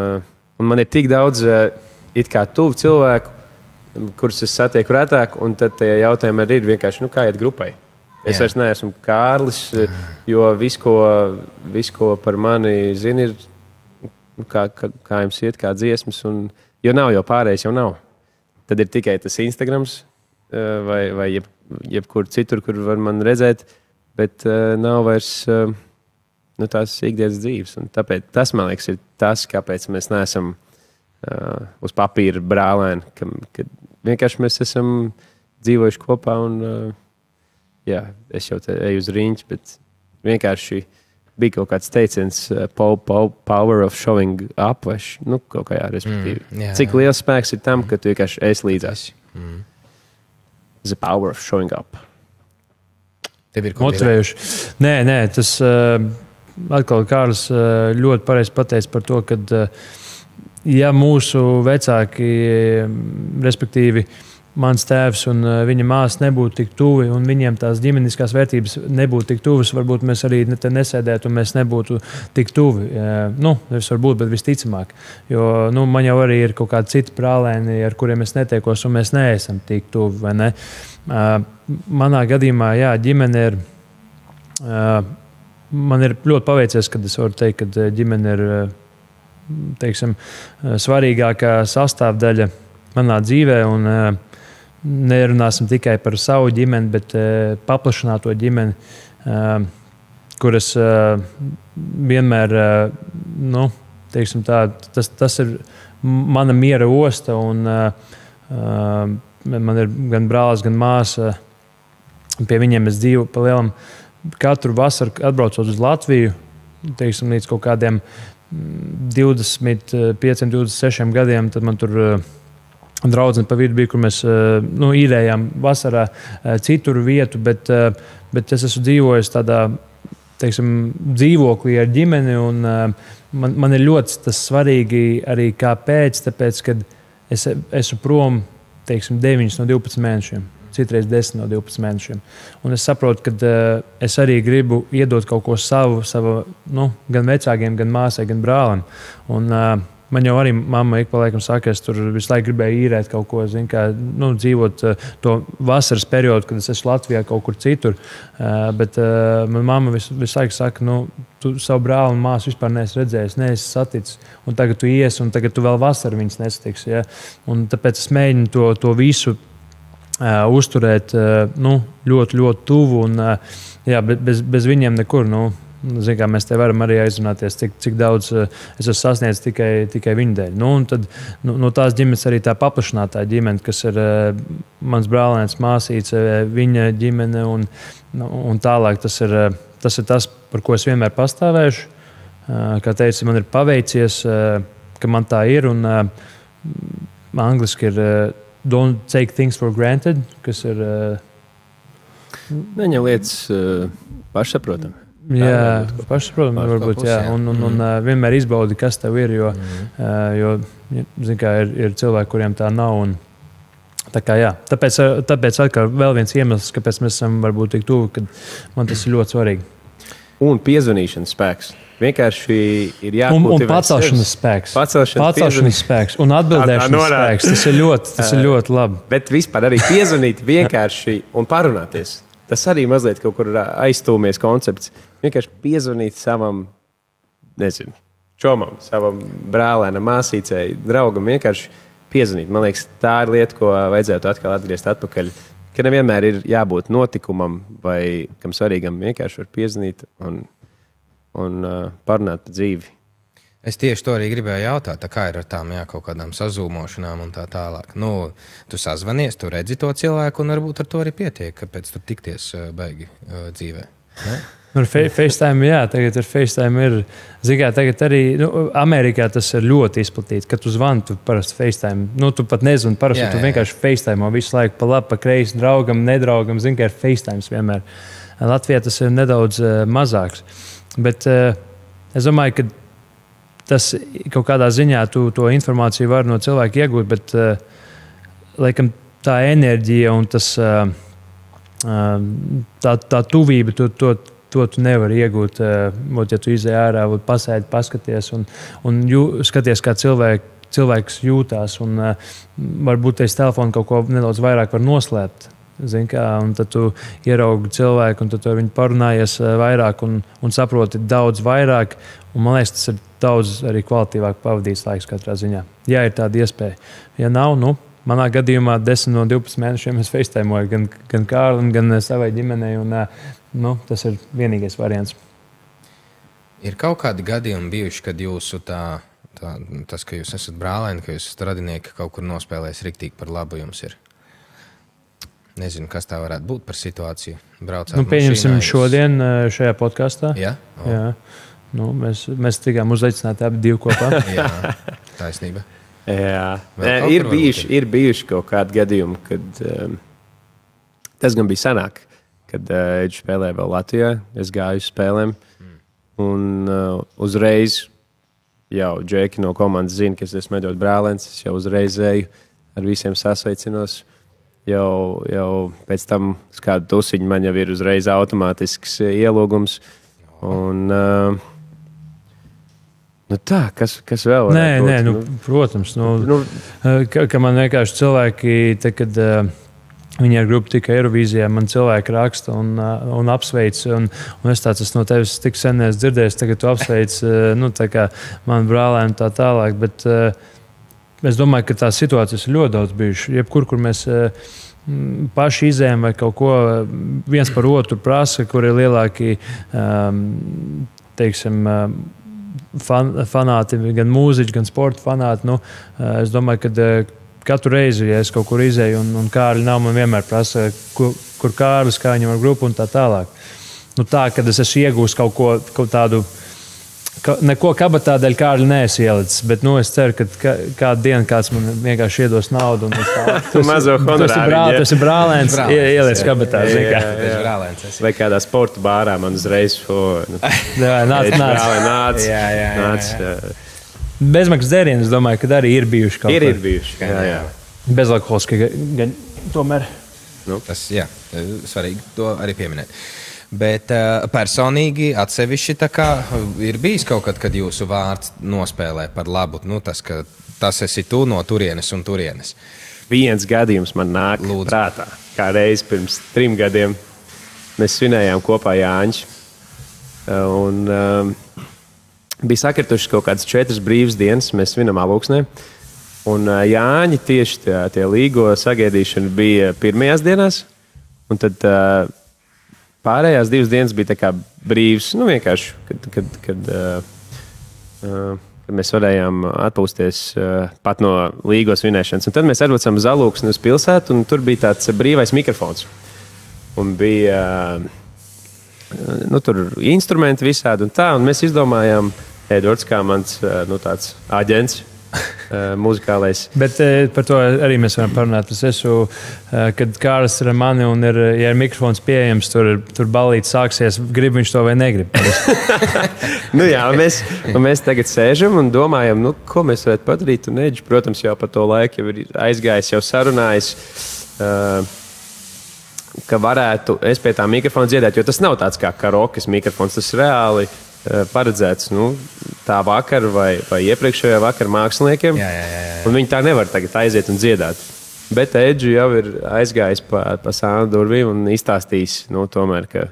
man ir tik daudz it kā tuvu cilvēku, kurus es satieku retāk, un tad tie jautājumi arī ir vienkārši, kā iet grupai. Es vairs neesmu Kārlis, jo viss, ko par mani zina, ir, kā jums iet, kā dziesmas, jo nav jau pārējais, jau nav. Tad ir tikai tas Instagrams vai jebkur citur, kur var man redzēt, bet nav vairs tās ikdienas dzīves. Un tāpēc tas, man liekas, ir tas, kāpēc mēs neesam uz papīra brālēni, kad vienkārši mēs esam dzīvojuši kopā un es jau te eju uz riņķi, bet vienkārši bija kaut kāds teiciens power of showing up, vai kaut kā respektīvi. Cik liels spēks ir tam, ka tu vienkārši esi līdzās. The power of showing up. Tev ir ko motivējuši. Nē, tas atkal Kārlis ļoti pareizi pateica par to, ka ja mūsu vecāki, respektīvi, mans tēvs un viņa māsa nebūtu tik tuvi, un viņiem tās ģimeniskās vērtības nebūtu tik tuvas, varbūt mēs arī te nesēdētu, un mēs nebūtu tik tuvi. Nevis varbūt, bet visticamāk. Jo man jau arī ir kaut kādi citi brālēni, ar kuriem es netiekos, un mēs neesam tik tuvi, vai ne? Manā gadījumā, jā, ģimene ir... Man ir ļoti paveicies, kad es varu teikt, ka ģimene ir, teiksim, svarīgākā sastāvdaļa manā dzīvē, un nerunāsim tikai par savu ģimeni, bet paplašināto ģimeni, kur es vienmēr, teiksim tā, tas ir mana miera osta, un man ir gan brālis, gan māsa, pie viņiem es dzīvoju pa lielam. Katru vasaru atbraucot uz Latviju, teiksim, līdz kaut kādiem 25, 26 gadiem, tad man tur draudzene pa vidu bija, kur mēs īrējām vasarā citur vietu, bet es esmu dzīvojis tādā, teiksim, dzīvoklī ar ģimeni, un man ir ļoti tas svarīgi arī kāpēc, tāpēc, kad es esmu prom, teiksim, 9 no 12 mēnešiem. Citreiz 10 no 12 mēnešiem. Un es saprotu, ka es arī gribu iedot kaut ko savu gan vecākiem, gan māsai, gan brālim. Un man jau arī mamma ik pa laikam saka, es tur visu laiku gribēju īrēt kaut ko, dzīvot to vasaras periodu, kad es esmu Latvijā kaut kur citur. Bet man mamma visu laiku saka, tu savu brāli un māsu vispār neesi redzējis, neesi saticis. Un tagad tu iesi, un tagad tu vēl vasaru viņas nesatiksi. Ja? Un tāpēc es mēģinu to visu uzturēt ļoti, ļoti tuvu, un bez viņiem nekur. Mēs te varam arī aizrunāties, cik daudz es esmu sasniedzis tikai viņu dēļ. Un tad no tās ģimenes arī tā paplašinātā ģimene, kas ir mans brālēns, māsīca, viņa ģimene un tālāk. Tas ir tas, par ko es vienmēr pastāvēšu. Kā teicu, man ir paveicies, ka man tā ir, un angliski ir don't take things for granted, kas ir... Neņem lietas pašsaprotam. Jā, pašsaprotam, varbūt, jā. Un vienmēr izbaudi, kas tev ir, jo zin kā, ir cilvēki, kuriem tā nav. Un, tā kā, jā. Tāpēc atkal vēl viens iemesls, kāpēc mēs esam varbūt tik tuvu, kad man tas ir ļoti svarīgi. Un piezvanīšanas spēks. Vienkārši ir jākultivē. Un pacelšanas spēks. Pacelšanas spēks. Un atbildēšanas spēks. Tas ir ļoti labi. Bet vispār arī piezvanīt vienkārši un parunāties. Tas arī mazliet kaut kur aizstūmies koncepts. Vienkārši piezvanīt savam, čomam, savam brālēnam, māsīcei, draugam. Vienkārši piezvanīt. Man liekas, tā ir lieta, ko vajadzētu atkal atgriezt atpakaļ. Ka nevienmēr ir jābūt notikumam vai kam svarīgam. Vienkārši var piezvanīt un parunāt par dzīvi. Es tieši to arī gribēju jautāt, kā ir ar tām kaut kādām sazūmošanām un tā tālāk. Tu sazvanies, tu redzi to cilvēku un varbūt ar to arī pietiek, kāpēc tur tikties baigi dzīvē. Ne? FaceTime, jā, tagad ar FaceTime ir, zikā, tagad arī, Amerikā tas ir ļoti izplatīts, kad tu zvani, tu parasti FaceTime, tu pat nezvani, parasti tu vienkārši FaceTime visu laiku pa labi, pa kreisi, draugam, nedraugam, zini, ka ir FaceTime vienmēr. Latvijā tas ir nedaudz mazāks. Bet es domāju, ka tas kaut kādā ziņā tu to informāciju var no cilvēka iegūt, bet laikam tā enerģija un tas, tā tuvība, to tu nevari iegūt, ja tu izej ārā, pasēdi, paskaties un skaties, kā cilvēks jūtās. Un varbūt teiks telefonu kaut ko nedaudz vairāk var noslēpt. Un tad tu ieraugi cilvēku, un tad viņi parunājies vairāk un saproti daudz vairāk. Un, man liekas, tas ir daudz arī kvalitīvāk pavadīts laiks katrā ziņā. Jā, ir tāda iespēja. Ja nav, manā gadījumā 10 no 12 mēnešiem es FaceTimeoju gan Kārlim, gan savai ģimenei. Un, tas ir vienīgais variants. Ir kaut kādi gadījumi bijuši, kad jūsu tas, ka jūs esat brālēni, ka jūs esat radinieki, kaut kur nospēlējis riktīgi par labu jums ir? Nezinu, kas tā varētu būt par situāciju. Pieņemsim šodien šajā podkastā. Jā? Jā. Mēs tikām uzaicināti abi divi kopā. Jā, taisnība. Jā. Ir bijuši kaut kādi gadījumi, kad tas gan bija senāk, kad Edžs spēlēja vēl Latvijā. Es gāju uz spēlēm. Un uzreiz jau Džeki no komandas zina, ka es esmu Edvards brālēns. Es jau uzreiz eju ar visiem sasveicinos. jau pēc tam kādu tusiņu man jau ir uzreiz automātisks ielūgums. Un, tā, kas vēl varētu būt? Nē, protams. Ka man vienkārši cilvēki, kad viņi ar grupu tika Eirovīzijā, man cilvēki raksta un apsveic. Un es tāds esmu no tevis tik sen dzirdējis, tagad tu apsveic manu brālēnu tā tālāk. Bet es domāju, ka tās situācijas ir ļoti daudz bijušas. Jebkur, kur mēs paši izējām vai kaut ko viens par otru prasa, kur ir lielāki, teiksim, fanāti, gan mūziķi, gan sporta fanāti. Es domāju, ka katru reizi, ja es kaut kur izēju un Kārļi nav, man vienmēr prasa, kur Kārlis, kā viņam ar grupu un tā tālāk. Tā, kad es esmu iegūst kaut tādu, neko kabatā dēļ Kārļi neesmu ielicis, bet es ceru, ka kādu dienu kāds man vienkārši iedos naudu. Tu mazo honorāri. Tu esi brālēns, ieliec kabatā. Vai kādā sporta bārā man uzreiz nāc. Bezmaksas dzērieni, es domāju, ka arī ir bijuši kaut kādi. Ir bijuši, jā. Bezalkoholiski gan tomēr. Tas, svarīgi to arī pieminēt. Bet personīgi atsevišķi ir bijis kaut kad jūsu vārds nospēlē par labu. Tas, ka tas esi tu no turienes un turienes. Viens gadījums man nāk prātā. Kā reiz pirms 3 gadiem mēs svinējām kopā Jāņus. Bija sakritušas kaut kādas 4 brīvas dienas, mēs svinam Alūksnē. Un Jāņi tieši tie līgo sagaidīšana bija pirmajās dienās. Un tad pārējās 2 dienas bija tā kā brīvas. Vienkārši, kad mēs varējām atpūsties pat no līgo svinēšanas. Un tad mēs atbraucām uz Alūksni uz pilsētu, un tur bija tāds brīvais mikrofons. Un bija tur instrumenti visādi un tā, un mēs izdomājām, Edvards, kā mans tāds aģents, muzikālais. Bet par to arī mēs varam parunāt. Es esmu, kad Kārlis ir ar mani un ja ir mikrofons pieejams, tur balīti sāksies, grib viņš to vai negrib. Mēs tagad sēžam un domājam, ko mēs varētu padarīt, un Edži, protams, jau par to laiku jau ir aizgājis, jau sarunājis, ka varētu es pie tā mikrofona dziedāt, jo tas nav tāds kā karaokas mikrofons, tas reāli paredzēts tā vakar vai iepriekšējā vakar māksliniekiem, un viņi tā nevar tagad aiziet un dziedāt. Bet Edži jau ir aizgājis pa sānu durvīm un izstāstījis, tomēr, ka,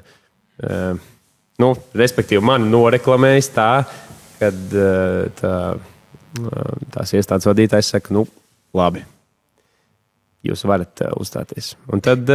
respektīvi mani noreklamējis tā, kad tās iestādes vadītājs saka, labi. Jūs varat uzstāties. Un tad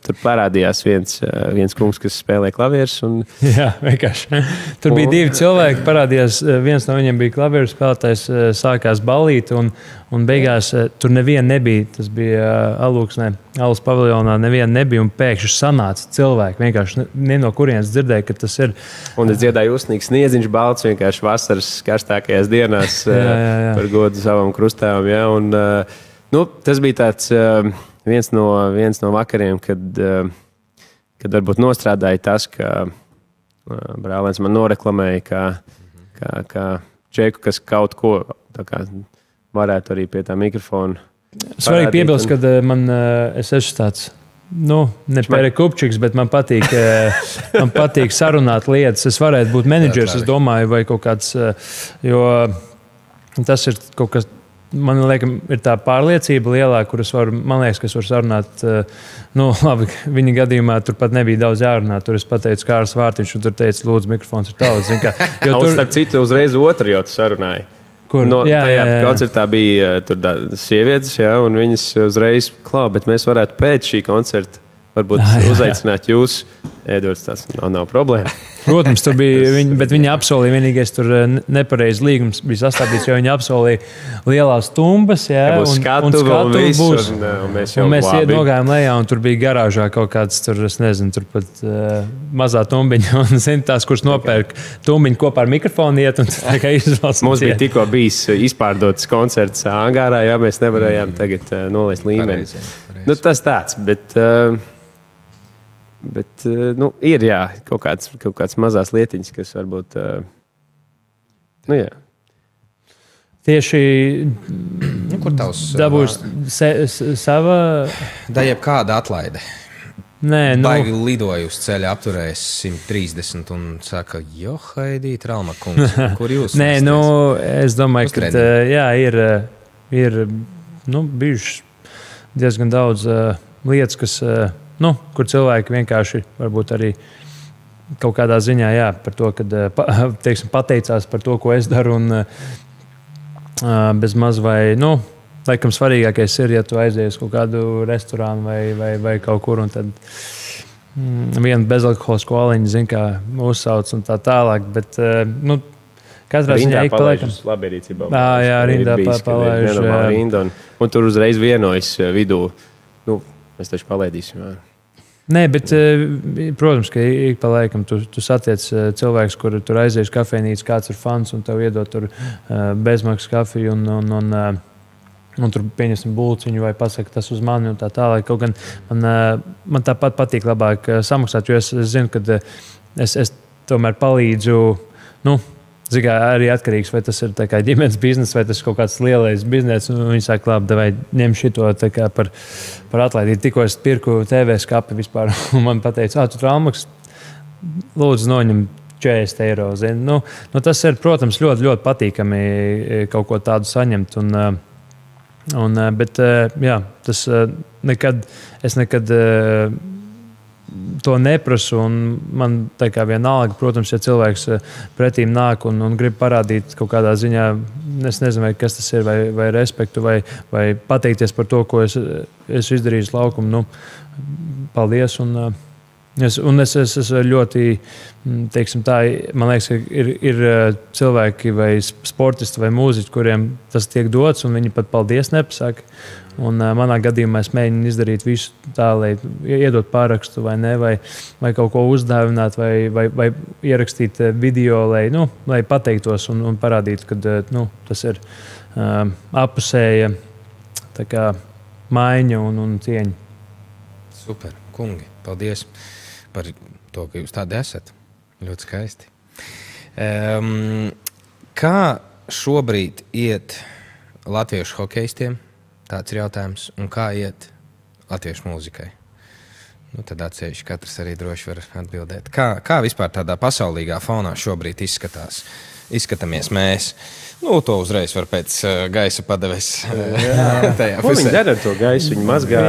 tur parādījās viens kungs, kas spēlē klavierus. Jā, vienkārši. Tur bija 2 cilvēki. Parādījās, viens no viņiem bija klavieru spēlētājs, sākās balīt, un beigās tur neviena nebija. Tas bija Alūksnē, Alus paviljonā, neviena nebija, un pēkšņi sanāca cilvēki. Vienkārši ne no kurienes dzirdēja, ka tas ir. Un es dziedāju uzsnīgs sniedziņš balts, vienkārši vasaras karstākajās dienās par godu savam krustāvam. Ja, un, tas bija tāds viens no vakariem, kad varbūt nostrādāja tas, ka brālēns man noreklamēja, kā čeku, kas kaut ko varētu arī pie tā mikrofona. Svarīgi piebilst, ka es esmu tāds, ne perekupčiks, bet man patīk sarunāt lietas. Es varētu būt menedžers, es domāju, vai kaut kāds, jo tas ir kaut kas. Man liekas, ir tā pārliecība lielāka, kuras man liekas, ka es varu sarunāt. Labi, viņa gadījumā tur pat nebija daudz jārunā. Tur es pateicu Kārlis Vārtiņš, un tur teica, lūdzu, mikrofons ir tavs. Starp citu, uzreiz otru jau tu sarunāji. Kur? Tajā koncertā bija sievietes, un viņas uzreiz klāja, bet mēs varētu pēc šī koncerta varbūt uzaicināt jūs. Edvards, tas nav problēma. Protams, tur bija, bet viņi apsolīja, vienīgais tur nepareiz līgums bija sastādīts, jo viņi apsolīja lielās tumbas, un skatu būs. Un mēs nogājām lejā, un tur bija garāžā kaut kāds, es nezinu, tur pat mazā tumbiņa, un tās, kuras nopērk tumbiņu kopā ar mikrofonu iet, un tā kā izvalsts. Mums bija tikko bijis izpārdots koncerts Angārā, mēs nevarējām tagad nolaist līmeni. Tas tāds, bet ir kaut kāds mazās lietiņas, kas varbūt. Tieši kur tavs dabūs sava... Da jebkāda atlaide. Nē, Baigi lidoju uz ceļa, apturējis 130 un saka, Haidī, Tralma kungs, kur jūs? Nē, es domāju, ka ir bijušas diezgan daudz lietas, kas, kur cilvēki vienkārši varbūt arī kaut kādā ziņā, par to, kad, teiksim, pateicās par to, ko es daru un bez maz vai, laikam svarīgākais ir, ja tu aizies kaut kādu restorānu vai kaut kur, un tad vienu bezalkoholisku oliņu, zin, kā uzsauc un tā tālāk, bet, katrā ziņā ik paliekam. Labierīcībā. Jā, rindā palaiž. Un tur uzreiz vienojas vidū, mēs taču palaidīsim. Jā. Nē, bet, protams, ka ik pa laikam tu satiec cilvēks, kur tur aizies kafejnīcu, kāds ir fans, un tev iedod tur bezmaksas kafiju un tur pieņemsim bulciņu vai pasaka tas uz mani un tā tālāk. Kaut gan man tāpat patīk labāk samaksāt, jo es zinu, ka es tomēr palīdzu, arī atkarīgs, vai tas ir tā kā ģimenes biznes, vai tas ir kaut kāds lielais biznes, un viņi saka, labi, vai ņem šito tā kā par atlaidīt. Tikko es pirku TV skapi vispār, un man pateica, tu Tralmaks, lūdzu noņem 40 eiro. Tas ir, protams, ļoti, ļoti patīkami kaut ko tādu saņemt, bet tas es nekad to neprasu, un man tā kā vienalga, protams, ja cilvēks pretīm nāk un grib parādīt kaut kādā ziņā, es nezinu, kas tas ir, vai respektu, vai pateikties par to, ko es izdarīju uz laukumu, paldies, es ļoti, teiksim tā, man liekas, ka ir cilvēki vai sportisti vai mūziķi, kuriem tas tiek dots, un viņi pat paldies nepasaka. Un manā gadījumā es mēģinu izdarīt visu tā, lai iedot pārakstu vai kaut ko uzdāvināt, vai ierakstīt video, lai pateiktos un parādītu, ka tas ir apusēja tā kā maiņa un cieņa. Super, kungi, paldies par to, ka jūs tādi esat. Ļoti skaisti. Kā šobrīd iet latviešu hokejistiem? Tāds ir jautājums. Un kā iet latviešu mūzikai? Tad atsevišķi katrs arī droši var atbildēt. Kā vispār tādā pasaulīgā fonā šobrīd izskatāmies mēs? To uzreiz var pēc gaisa padeves. Ko viņi dara ar to gaisu? Viņi mazgā?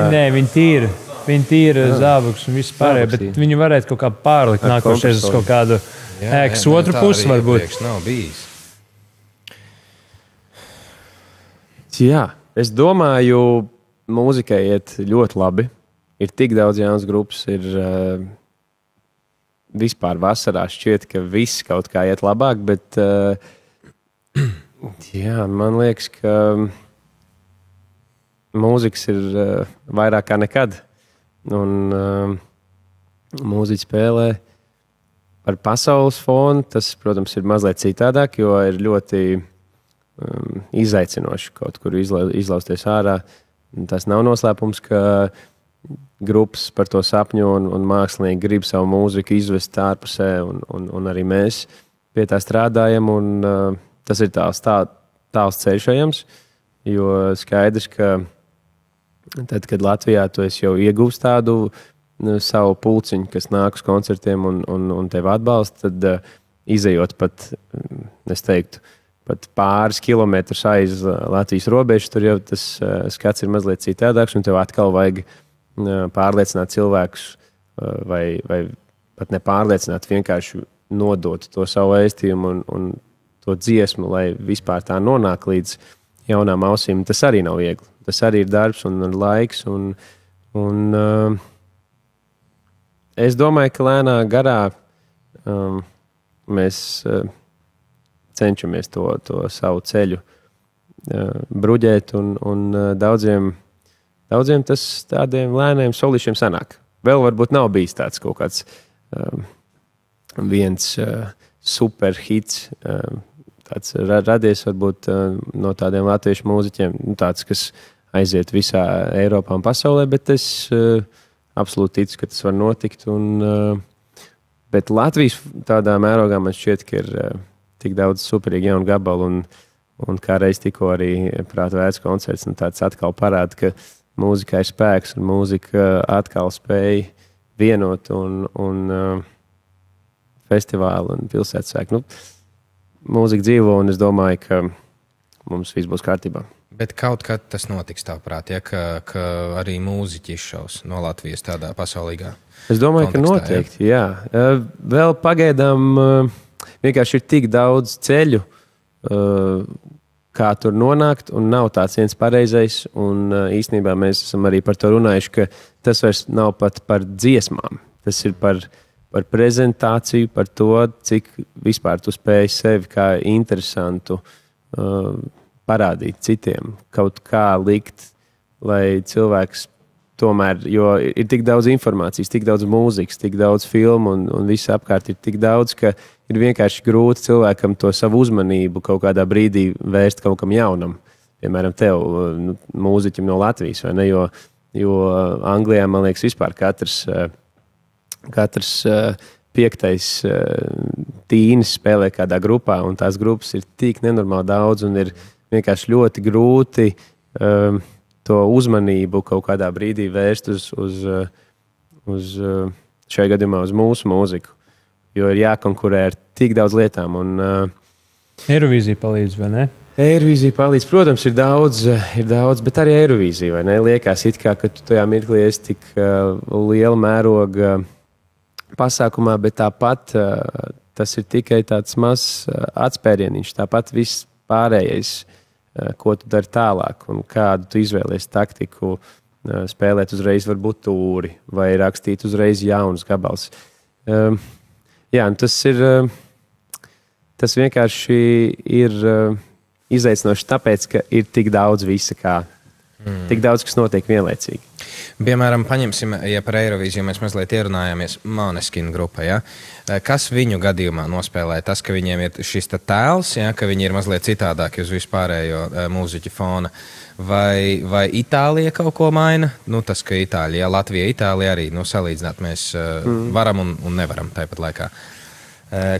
Viņi tīra zābakus un viss pārējā, bet viņi varētu kaut kā pārlikt nākošais uz kaut kādu ēkas otru pusi varbūt. Nav bijis. Jā. Es domāju, mūzikai iet ļoti labi. Ir tik daudz jaunas grupas, ir vispār vasarā šķiet, ka viss kaut kā iet labāk, bet man liekas, ka mūzikas ir vairāk kā nekad. Un mūziķi spēlē par pasaules fonu. Tas, protams, ir mazliet citādāk, jo ir ļoti izaicinoši kaut kur izlausties ārā. Tas nav noslēpums, ka grupas par to sapņo un mākslinieki grib savu mūziku izvest ārpusē, un arī mēs pie tā strādājam. Tas ir tāls ceļš ejams, jo skaidrs, ka tad, kad Latvijā tu esi jau iegūst tādu savu pulciņu, kas nāk uz koncertiem un tevi atbalsta, tad izejot pat, es teiktu, pat pāris kilometrus aiz Latvijas robežas, tur jau tas skats ir mazliet citādāks, un tev atkal vajag pārliecināt cilvēkus, vai pat nepārliecināt, vienkārši nodot to savu vēstījumu un to dziesmu, lai vispār tā nonāk līdz jaunām ausīm. Tas arī nav viegli. Tas arī ir darbs un laiks, un es domāju, ka lēnā garā mēs cenšamies to savu ceļu bruģēt, un daudziem tas tādiem lēniem solīšiem sanāk. Vēl varbūt nav bijis tāds kaut kāds viens superhits, tāds radies varbūt no tādiem latviešu mūziķiem, tāds, kas aiziet visā Eiropā un pasaulē, bet es absolūti ticu, ka tas var notikt. Bet Latvijas tādā mērogā man šķiet, ka ir tik daudz superīgi jaunu gabalu, Un kā reiz tikko arī Prāta vērts koncerts, un tāds atkal parāda, ka mūzika ir spēks, un mūzika atkal spēja vienot un festivālu un pilsētsvēku. Mūzika dzīvo, un es domāju, ka mums viss būs kārtībā. Bet kaut kad tas notiks, tavuprāt, ja, ka arī mūziķi izšaus no Latvijas tādā pasaulīgā Es domāju, kontekstā, ka noteikti, jā. Vēl pagaidām vienkārši ir tik daudz ceļu, kā tur nonākt, un nav tāds viens pareizais, un īstenībā mēs esam arī par to runājuši, ka tas vairs nav pat par dziesmām. Tas ir par prezentāciju, par to, cik vispār tu spēj sevi kā interesantu parādīt citiem, kaut kā likt, lai cilvēks tomēr, jo ir tik daudz informācijas, tik daudz mūzikas, tik daudz filmu un viss apkārt ir tik daudz, ka ir vienkārši grūti cilvēkam to savu uzmanību kaut kādā brīdī vērst kaut kam jaunam. Piemēram, tev, mūziķim no Latvijas, vai ne? Jo Anglijā, man liekas, vispār katrs piektais tīnis spēlē kādā grupā, un tās grupas ir tik nenormāli daudz, un ir vienkārši ļoti grūti to uzmanību kaut kādā brīdī vērst uz šajā gadījumā uz mūsu mūziku, jo ir jākonkurē ar tik daudz lietām. Eirovīzija palīdz, vai ne? Eirovīzija palīdz, protams, ir daudz, bet arī Eirovīzija, vai ne? Liekas it kā, ka tu tajā mirklī esi tik liela mēroga pasākumā, bet tāpat tas ir tikai tāds mazs atspērieniņš, tāpat viss pārējais, ko tu dari tālāk un kādu tu izvēlies taktiku, spēlēt uzreiz varbūt tūri vai rakstīt uzreiz jaunus gabals. Jā, tas vienkārši ir izaicinoši tāpēc, ka ir tik daudz visa kā, tik daudz, kas notiek vienlaicīgi. Piemēram, paņemsim, ja par Eirovīziju mēs mazliet ierunājāmies Måneskin grupa, ja? Kas viņu gadījumā nospēlē? Tas, ka viņiem ir šis tēls, ja? Ka viņi ir mazliet citādāki uz vispārējo mūziķu fona. Vai Itālija kaut ko maina? Tas, ka Itālija, Latvija, Itālija arī salīdzināt mēs varam un nevaram tāpat laikā.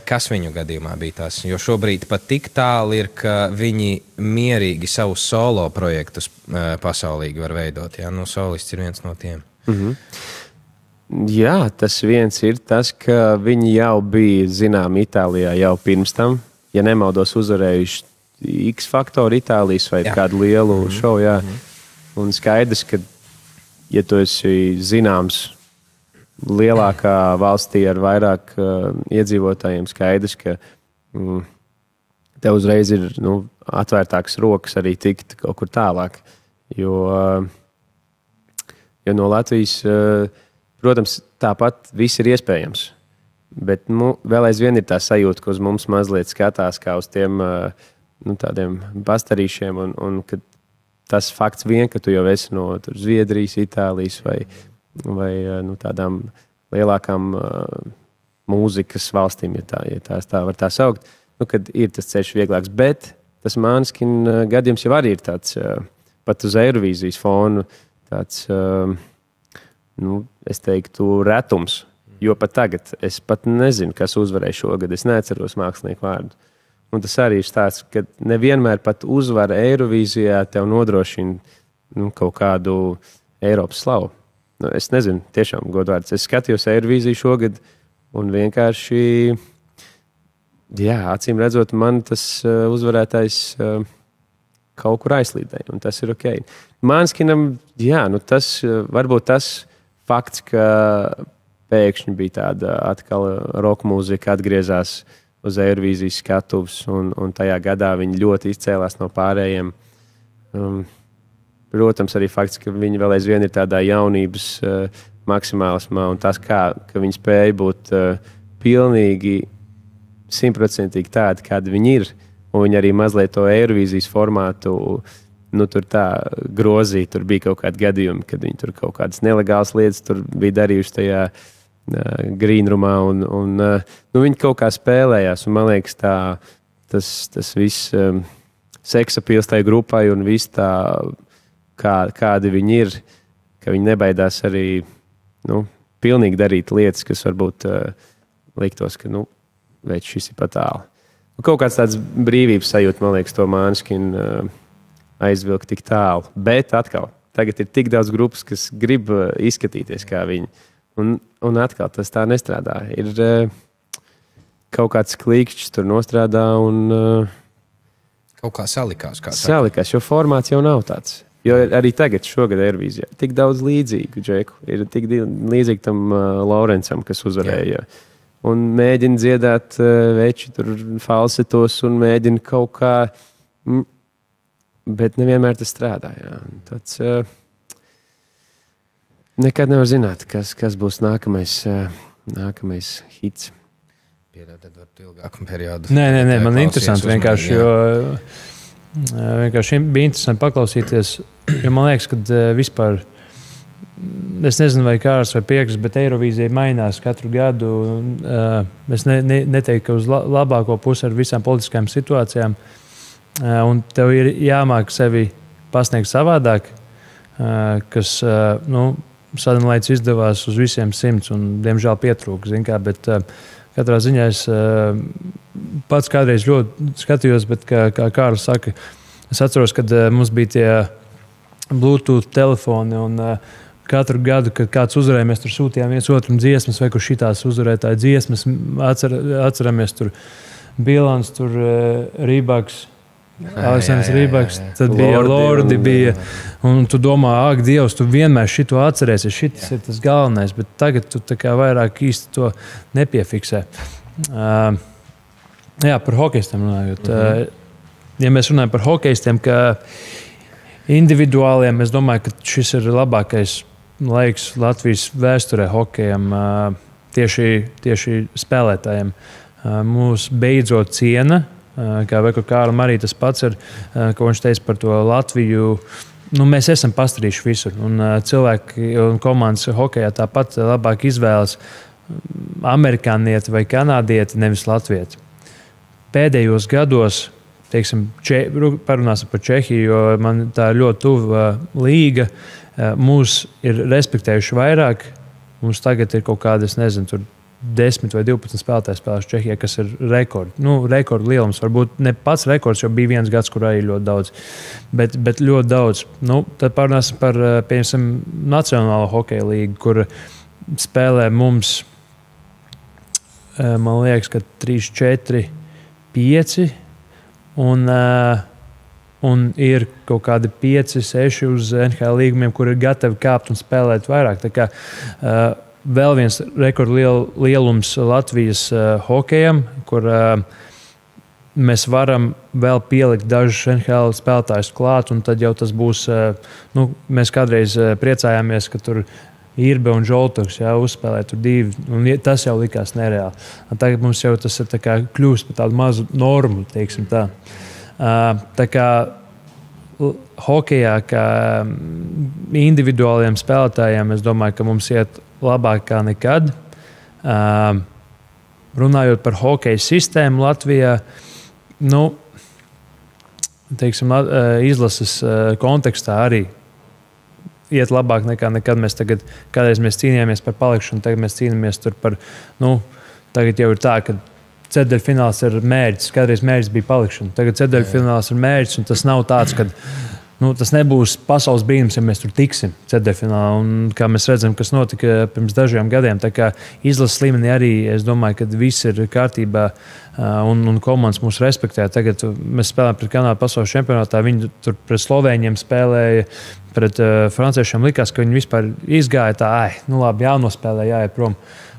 Kas viņu gadījumā bija tas? Jo šobrīd pat tik tālu ir, ka viņi mierīgi savus solo projektus pasaulīgi var veidot. Ja? Solists ir viens no tiem. Jā, tas viens ir tas, ka viņi jau bija zināmi Itālijā jau pirms tam. Ja nemaldos, uzvarējuši X faktoru Itālijas vai kādu lielu šovu. Jā. Un skaidrs, ka, ja tu esi zināms lielākā valstī ar vairāk iedzīvotājiem, skaidrs, ka tev uzreiz ir atvērtākas rokas arī tikt kaut kur tālāk. Jo no Latvijas, protams, tāpat viss ir iespējams. Bet vēl aizvien ir tā sajūta, ka uz mums mazliet skatās kā uz tiem tādiem bastarīšiem, un ka tas fakts vien, ka tu jau esi no Zviedrijas, Itālijas vai tādām lielākām mūzikas valstīm, ja tā var tā saukt, kad ir tas ceļš vieglāks. Bet tas Måneskin gadījums jau arī ir tāds, pat uz Eirovīzijas fonu, tāds, es teiktu, retums. Jo pat tagad es pat nezinu, kas uzvarēja šogad. Es neatceros mākslinieku vārdu. Un tas arī ir stāsts, ka nevienmēr pat uzvara Eirovīzijā tev nodrošina kaut kādu Eiropas slavu. Es nezinu, tiešām godvārds. Es skatījos Eirovīziju šogad un vienkārši, acīm redzot, man tas uzvarētājs kaut kur aizslīdēja, un tas ir ok. Måneskinam, tas varbūt tas fakts, ka pēkšņi bija tāda atkal roka mūzika atgriezās uz Eirovīzijas skatuves, un tajā gadā viņi ļoti izcēlās no pārējiem. Protams, arī fakts, ka viņi vēl aizvien ir tādā jaunības maksimālismā, un tas, ka viņi spēja būt pilnīgi 100% tādi, kādi viņi ir, un viņi arī mazliet to Eirovīzijas formātu tur tā grozīja. Tur bija kaut kādi gadījumi, kad viņi tur kaut kādas nelegālas lietas tur bija darījuši tajā grīnrumā, un viņi kaut kā spēlējās, un man liekas tas viss seksa pilstai grupai un viss tā, kādi viņi ir, ka viņi nebaidās arī pilnīgi darīt lietas, kas varbūt liktos, ka šis ir pat tālu. Kaut kāds tāds brīvības sajūta, man liekas, to Måneskin aizvilka tik tālu. Bet atkal, tagad ir tik daudz grupas, kas grib izskatīties kā viņi. Un atkal tas tā nestrādā. Ir kaut kāds klikšķis tur nostrādā un kaut kā salikās. Salikās, jo formāts jau nav tāds. Jo arī tagad, šogad Eirovīzijā, tik daudz līdzīgu džeku. Ir tik līdzīgi tam Laurencam, kas uzvarēja. Un mēģina dziedāt veči tur falsetos un mēģina kaut kā, bet nevienmēr tas strādā. Jā. Tāds nekad nevar zināt, kas būs nākamais hits. Tad var ilgāku periodu. Nē, man interesanti vienkārši, jo vienkārši bija interesanti paklausīties, jo man liekas, ka vispār, es nezinu, vai Kārs vai Piekris, bet Eirovīzija mainās katru gadu. Es neteiktu, ka uz labāko pusi ar visām politiskajām situācijām, un tev ir jāmāk sevi pasniegt savādāk, kas, Sadamlaids izdevās uz visiem 100 un, diemžēl, pietrūka, zin kā, bet katrā ziņā es pats kādreiz ļoti skatījos, bet, kā Kārlis saka, es atceros, kad mums bija tie Bluetooth telefoni un katru gadu, kad kāds uzvarēja, mēs tur sūtījām viens otram dziesmas, vai kur šitās uzvarētāja dziesmas, atceramies tur Bilans, tur Rībaks, Aleksandrs Rībaks, tad bija Lordi, bija, un tu domā, ak, Dievs, tu vienmēr šito atcerēsies, šitas ir tas galvenais, bet tagad tu tā kā vairāk īsti to nepiefiksē. Jā, par hokejistiem runājot. Ja mēs runājam par hokejistiem, ka individuāliem, es domāju, ka šis ir labākais laiks Latvijas vēsturē hokejam, tieši spēlētājiem. Mūs beidzot ciena, kā Veko Kārlim arī tas pats ir, ko viņš teica par to Latviju. Mēs esam pastarījuši visur, un cilvēki un komandas hokejā tāpat labāk izvēlas amerikānieti vai kanādieti, nevis latvieti. Pēdējos gados, teiksim, parunāsim par Čehiju, jo man tā ir ļoti tuva līga, mūs ir respektējuši vairāk, mums tagad ir kaut kāda, es nezinu, tur 10 vai 12 spēlētāji spēlējuši Čehijā, kas ir rekords. Rekordu lielums. Varbūt ne pats rekords, jo bija viens gads, kur arī ļoti daudz. Bet ļoti daudz. Tad parunāsim par, piemēram, Nacionālo hokeja līgu, kur spēlē mums, man liekas, ka 3, 4, 5 un ir kaut kādi 5, 6 uz NHL līgumiem, kur ir gatavi kāpt un spēlēt vairāk. Tā kā vēl viens rekordu lielums Latvijas hokejam, kur mēs varam vēl pielikt dažus NHL spēlētājus klāt, un tad jau tas būs, mēs kādreiz priecājāmies, ka tur Irbe un Žoltoks uzspēlē tur 2, un tas jau likās nereāli. Un tagad mums jau tas ir tā kā kļūst par tādu mazu normu, teiksim tā. Tā kā hokejā, kā individuāliem spēlētājiem, es domāju, ka mums iet labāk kā nekad. Runājot par hokeja sistēmu Latvijā, teiksim, izlases kontekstā arī iet labāk nekā nekad. Kādreiz mēs cīnījāmies par palikšanu, tagad mēs cīnāmies tur par, tagad jau ir tā, ka ceturdaļfināls ir mērķis. Kādreiz mērķis bija palikšana. Tagad ceturdaļfināls ir mērķis, un tas nav tāds, ka tas nebūs pasaules brīnums, ja mēs tur tiksim ceturdaļfinālā. Un kā mēs redzam, kas notika pirms dažiem gadiem, tā kā izlases līmenī arī, es domāju, ka viss ir kārtībā un komandas mūs respektē. Tagad mēs spēlējam pret Kanādu pasaules čempionātā, viņi tur pret Slovēņiem spēlēja, pret franciešiem likās, ka viņi vispār izgāja tā, labi, jānospēlē, jāiet prom.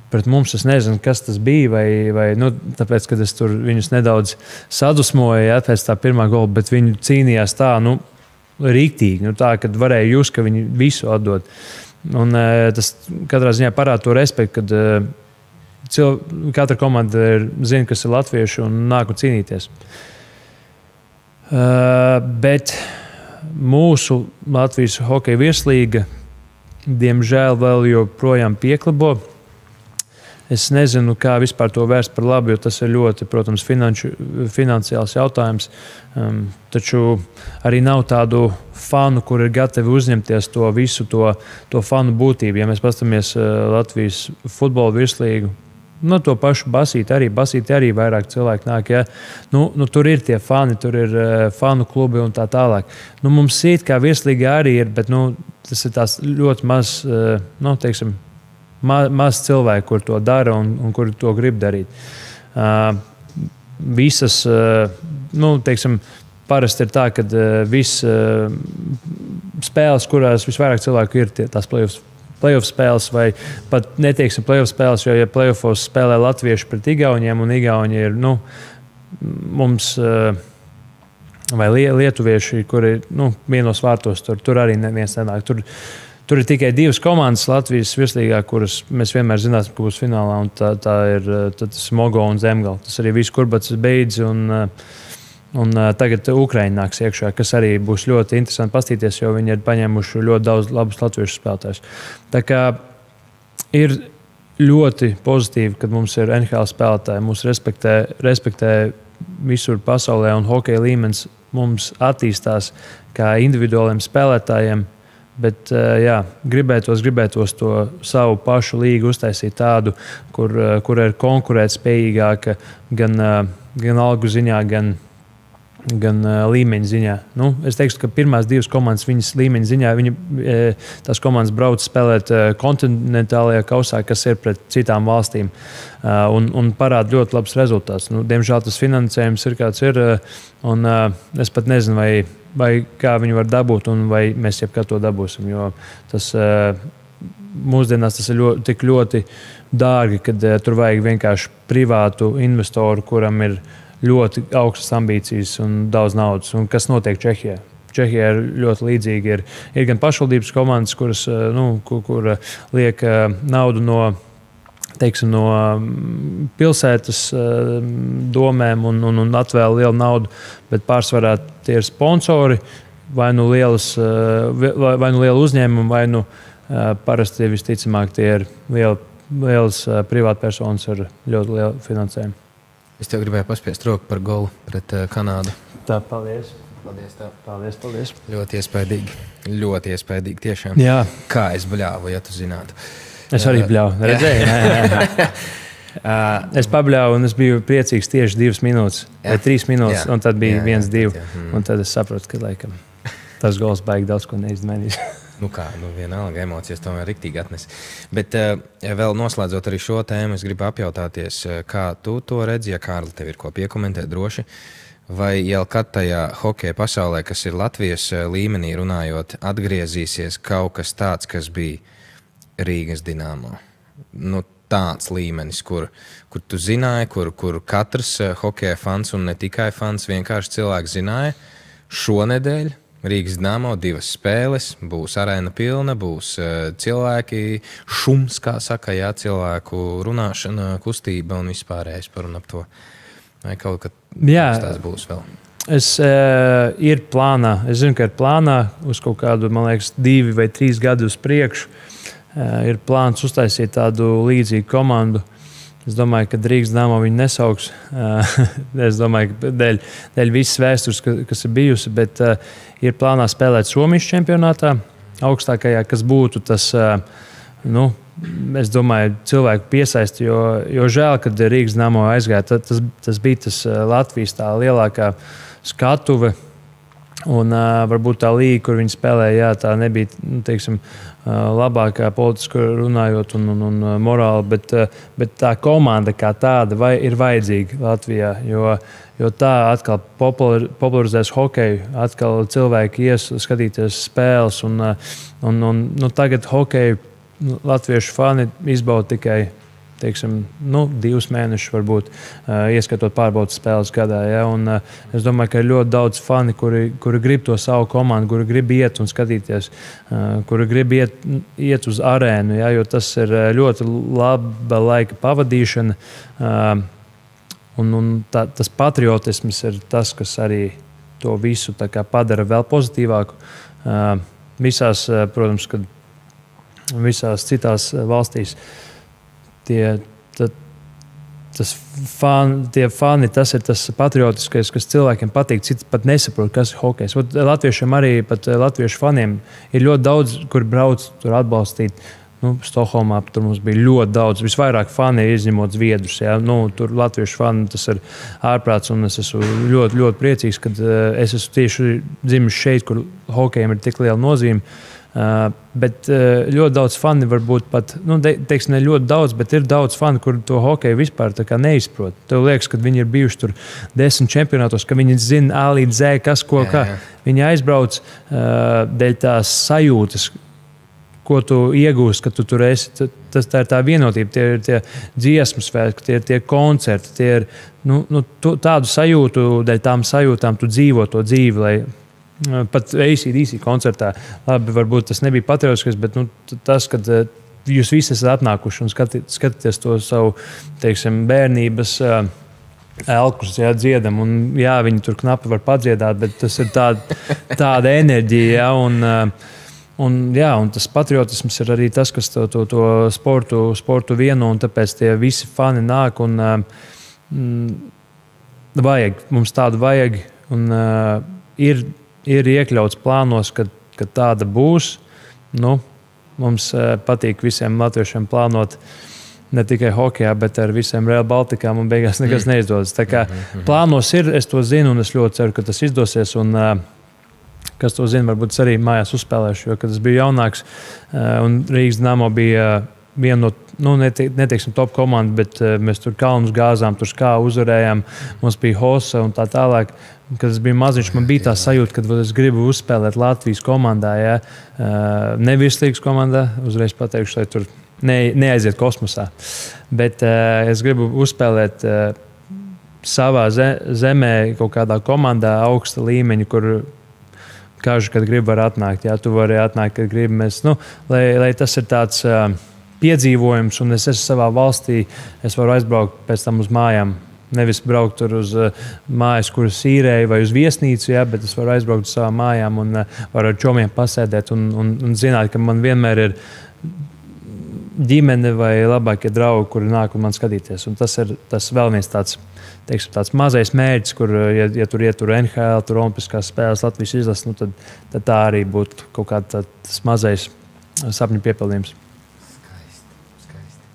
Pret mums es nezinu, kas tas bija, vai tāpēc, kad es tur viņus nedaudz sadusmoju pēc tā pirmā gola, bet viņi cīnījās tā, rīktīgi, tā, kad varēja just, ka viņi visu atdod. Un tas katrā ziņā parāda to respektu, kad katra komanda zina, kas ir latvieši un nāk un cīnīties. Bet mūsu Latvijas hokeja virslīga, diemžēl, vēl joprojām pieklabo. Es nezinu, kā vispār to vērst par labu, jo tas ir ļoti, protams, finansiāls jautājums. Taču arī nav tādu fanu, kur ir gatavi uzņemties to visu to fanu būtību. Ja mēs paskatāmies Latvijas futbola virslīgu, to pašu Basīti arī vairāk cilvēki nāk. Ja? Tur ir tie fani, tur ir fanu klubi un tā tālāk. Mums it kā virslīgā arī ir, bet tas ir tās ļoti maz, teiksim, maz cilvēku, kur to dara un kur to grib darīt. Visas, teiksim, parasti ir tā, ka viss spēles, kurās visvairāk cilvēku ir tās playoff spēles, vai pat neteiksim playoff spēles, jo ja playoffos spēlē latvieši pret Igauniem, un Igauni ir, mums, vai lietuvieši, kuri, vienos vārtos, tur arī neviens nenāk. Tur ir tikai 2 komandas Latvijas virslīgā, kuras mēs vienmēr zināsim, ka būs finālā, un tā ir tas Mogo un Zemgala. Tas arī viss Kurbats beidz, un tagad Ukraiņa nāks iekšā, kas arī būs ļoti interesanti pastīties, jo viņi ir paņēmuši ļoti daudz labus latviešu spēlētājus. Tā kā ir ļoti pozitīvi, kad mums ir NHL spēlētāji, mūs respektē visur pasaulē, un hokeja līmenis mums attīstās kā individuāliem spēlētājiem, bet gribētos to savu pašu līgu uztaisīt tādu, kur ir konkurētspējīgāka gan algu ziņā, gan līmeņa ziņā. Es teiktu, ka pirmās 2 komandas viņas līmeņa ziņā, tās komandas brauc spēlēt kontinentālajā kausā, kas ir pret citām valstīm, un parāda ļoti labs rezultāts. Diemžēl tas finansējums ir kāds ir, un es pat nezinu, vai kā viņi var dabūt, un vai mēs jebkad to dabūsim, jo tas mūsdienās tas ir tik ļoti dārgi, kad tur vajag vienkārši privātu investoru, kuram ir ļoti augstas ambīcijas un daudz naudas. Un kas notiek Čehijā? Čehijā ir ļoti līdzīgi. Ir gan pašvaldības komandas, kuras kur liek naudu no pilsētas domēm un atvēl lielu naudu, bet pārsvarā tie ir sponsori, vai nu liela uzņēmuma, vai parasti visticamāk tie ir lielas privātpersonas ar ļoti lielu finansējumu. Es tev gribēju paspiest roku par golu pret Kanādu. Tā, paldies. Paldies. Ļoti iespaidīgi tiešām. Jā. Kā es bļāvu, ja tu zinātu. Es arī bļāvu. Redzēju? Es pabļāvu un es biju priecīgs tieši 2 minūtes vai 3 minūtes, un tad bija 1-2. Un tad es sapratu, ka laikam tas gols baigi daudz ko neizmainīs. Vienalga emocijas tomēr riktīgi atnes. Bet vēl noslēdzot arī šo tēmu, es gribu apjautāties, kā tu to redzi, ja Kārli tev ir ko piekomentēt droši, vai jau kad tajā hokeja pasaulē, kas ir Latvijas līmenī runājot, atgriezīsies kaut kas tāds, kas bija Rīgas Dinamo. Tāds līmenis, kur tu zināji, kur katrs hokeja fans un ne tikai fans, vienkārši cilvēks zināja, šonedēļ Rīgas Dinamo 2 spēles, būs arēna pilna, būs cilvēki, šums, kā saka, cilvēku runāšana, kustība un vispārējais par un ap to. Vai kaut kad tās būs vēl? Ir plānā. Es zinu, ka ir plānā uz kaut kādu, man liekas, 2 vai 3 gadu uz priekšu. Ir plāns uztaisīt tādu līdzīgu komandu. Es domāju, ka Rīgas Dinamo viņu nesauks. Es domāju, ka dēļ visas vēstures, kas ir bijusi, bet ir plānā spēlēt Somijas čempionātā, augstākajā, kas būtu tas, es domāju, cilvēku piesaisti, jo žēl, kad Rīgas Dinamo aizgāja. Tas bija tas Latvijas tā lielākā skatuve, un varbūt tā līga, kur viņi spēlēja, tā nebija, teiksim, labākā politiski runājot un morāli, bet tā komanda kā tāda ir vajadzīga Latvijā, jo tā atkal popularizēs hokeju, atkal cilvēki ies skatīties spēles, un tagad hokeju latviešu fani izbauda tikai, teiksim, 2 mēnešus varbūt, ieskatot pārbaudas spēles gadā. Ja? Un es domāju, ka ir ļoti daudz fani, kuri grib to savu komandu, kuri grib iet un skatīties, kuri grib iet uz arēnu, ja? Jo tas ir ļoti laba laika pavadīšana. Tas patriotisms ir tas, kas arī to visu padara vēl pozitīvāku. Visās, protams, kad visās citās valstīs tie fani, tas ir tas patriotiskais, kas cilvēkiem patīk. Citi pat nesaprot, kas ir hokejs. Latviešiem arī, pat latviešu faniem, ir ļoti daudz, kur brauc tur atbalstīt Stokholmā tur mums bija ļoti daudz, visvairāk fani izņemot Zviedrus. Ja? Tur latviešu fani tas ir ārprāts, un es esmu ļoti, ļoti priecīgs, ka es esmu tieši dzimis šeit, kur hokejam ir tik liela nozīme. Bet ļoti daudz fani varbūt pat, teiksim, ne ļoti daudz, bet ir daudz fani, kur to hokeju vispār tā kā neizprot. Tev liekas, ka viņi ir bijuši tur 10 čempionātos, ka viņi zina A līdz Z, kas ko kā. Viņi aizbrauc dēļ tās sajūtas, ko tu iegūsi, ka tu tur esi. Tā ir tā vienotība, tie ir tie dziesmu svētki, tie ir tie koncerti, tie ir tādu sajūtu, dēļ tām sajūtām tu dzīvo to dzīvi, lai pat AC/DC koncertā, labi, varbūt tas nebija patriotiskais, bet tas, kad jūs visi esat atnākuši un skatāties to savu, teiksim, bērnības elkus, dziedam, un viņi tur knapi var padziedāt, bet tas ir tāda enerģija, un tas patriotisms ir arī tas, kas to sportu vieno, un tāpēc tie visi fani nāk, un mums tādu vajag, un ir iekļauts plānos, ka tāda būs. Mums patīk visiem latviešiem plānot ne tikai hokejā, bet ar visiem Real Baltikām, un beigās nekas neizdodas. Tā kā plānos ir, es to zinu, un es ļoti ceru, ka tas izdosies. Un, kas to zina, varbūt es arī mājās uzspēlēšu, jo, kad es biju jaunāks, un Rīgas Dinamo bija viena no, neteiksim top komanda, bet mēs tur kalnus gāzām, tur skā uzvarējām, mums bija Hosa un tā tālāk. Kad es biju maziņš, man bija tā sajūta, ka es gribu uzspēlēt Latvijas komandā, nevirslīgas komandā, uzreiz pateikšu, lai tur neaiziet kosmosā. Bet es gribu uzspēlēt savā zemē kaut kādā komandā augsta līmeņa, kur kažu, kad gribi var atnākt. Tu vari atnākt, kad gribi. Lai tas ir tāds piedzīvojums, un es esmu savā valstī, es varu aizbraukt pēc tam uz mājām. Nevis braukt tur uz mājas, kuras īrēju, vai uz viesnīcu, bet es varu aizbraukt uz savām mājām un varu ar čomiem pasēdēt un zināt, ka man vienmēr ir ģimene vai labākie draugi, kuri nāk un man skatīties. Un tas ir vēl viens tāds mazais mērķis, kur, ja tur iet NHL, tur Olimpiskās spēles, Latvijas izlases, tad tā arī būtu kaut kāds tas mazais sapņu piepildījums. Skaisti.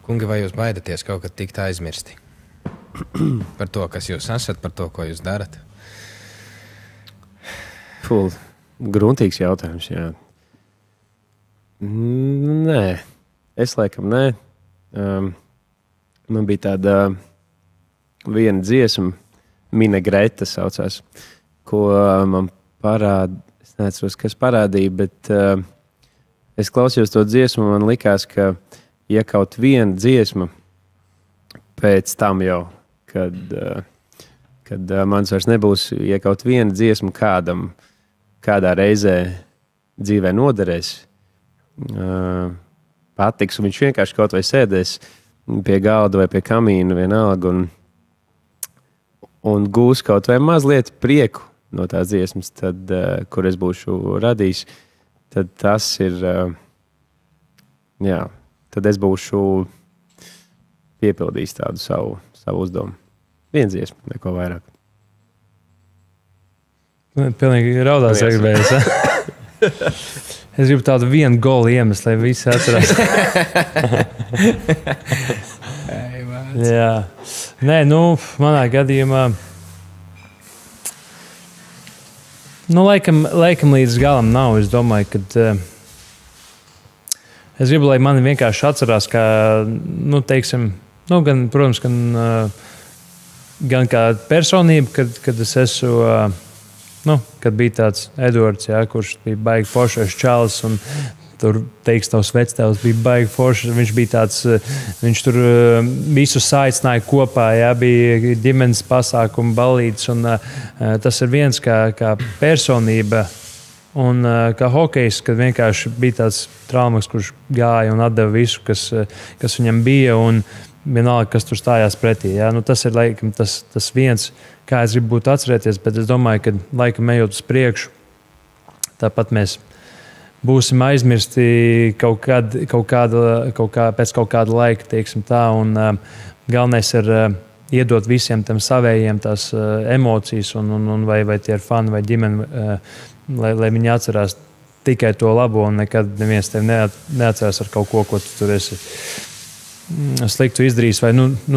Kungi, vai jūs baidaties kaut kad tikt aizmirsti? Par to, kas jūs esat, par to, ko jūs darat? Gruntīgs jautājums, jā. Nē, es laikam nē. Man bija tāda viena dziesma, Mina Greta saucās, ko man es neatceros, kas parādīja, bet es klausījos to dziesmu, man likās, ka ja kaut viena dziesma pēc tam jau, kad mans vairs nebūs, ja kaut viena dziesma kādam kādā reizē dzīvē noderēs, patiks, un viņš vienkārši kaut vai sēdēs pie galda vai pie kamīna vienalga un gūs kaut vai mazliet prieku no tās dziesmas, tad, kur es būšu radījis, tad tas ir, tad es būšu piepildījis tādu savu uzdevumu. Viens dziesma, neko vairāk. Pilnīgi raudās gribējis. Es gribu tādu vienu golu iemeslu, lai visi atcerās. Jā. Nē, manā gadījumā laikam līdz galam nav. Es domāju, ka es gribu, lai mani vienkārši atcerās, kā, teiksim, gan, protams, gan kā personība, kad es esmu, kad bija tāds Edvards, kurš bija baigi foršais čalis, un tur, tavs vectēvs bija baigi foršs, viņš bija tāds, viņš tur visus saicināja kopā, bija ģimenes pasākumi, balītes, un tas ir viens kā personība, un kā hokejs, kad vienkārši bija tāds traumaks, kurš gāja un atdeva visu, kas viņam bija, un vienalga, kas tur stājās pretī. Tas ir laikam tas viens, kā es gribu būt atcerēties, bet es domāju, ka laikam ejot uz priekšu, tāpat mēs būsim aizmirsti pēc kaut kāda laika, teiksim tā, un galvenais ir iedot visiem tam savējiem tās emocijas, un vai tie ir fani vai ģimeni, lai viņi atcerās tikai to labo, un nekad neviens tevi neatcerās ar kaut ko, ko tu tur esi sliktu izdarījis. Vai,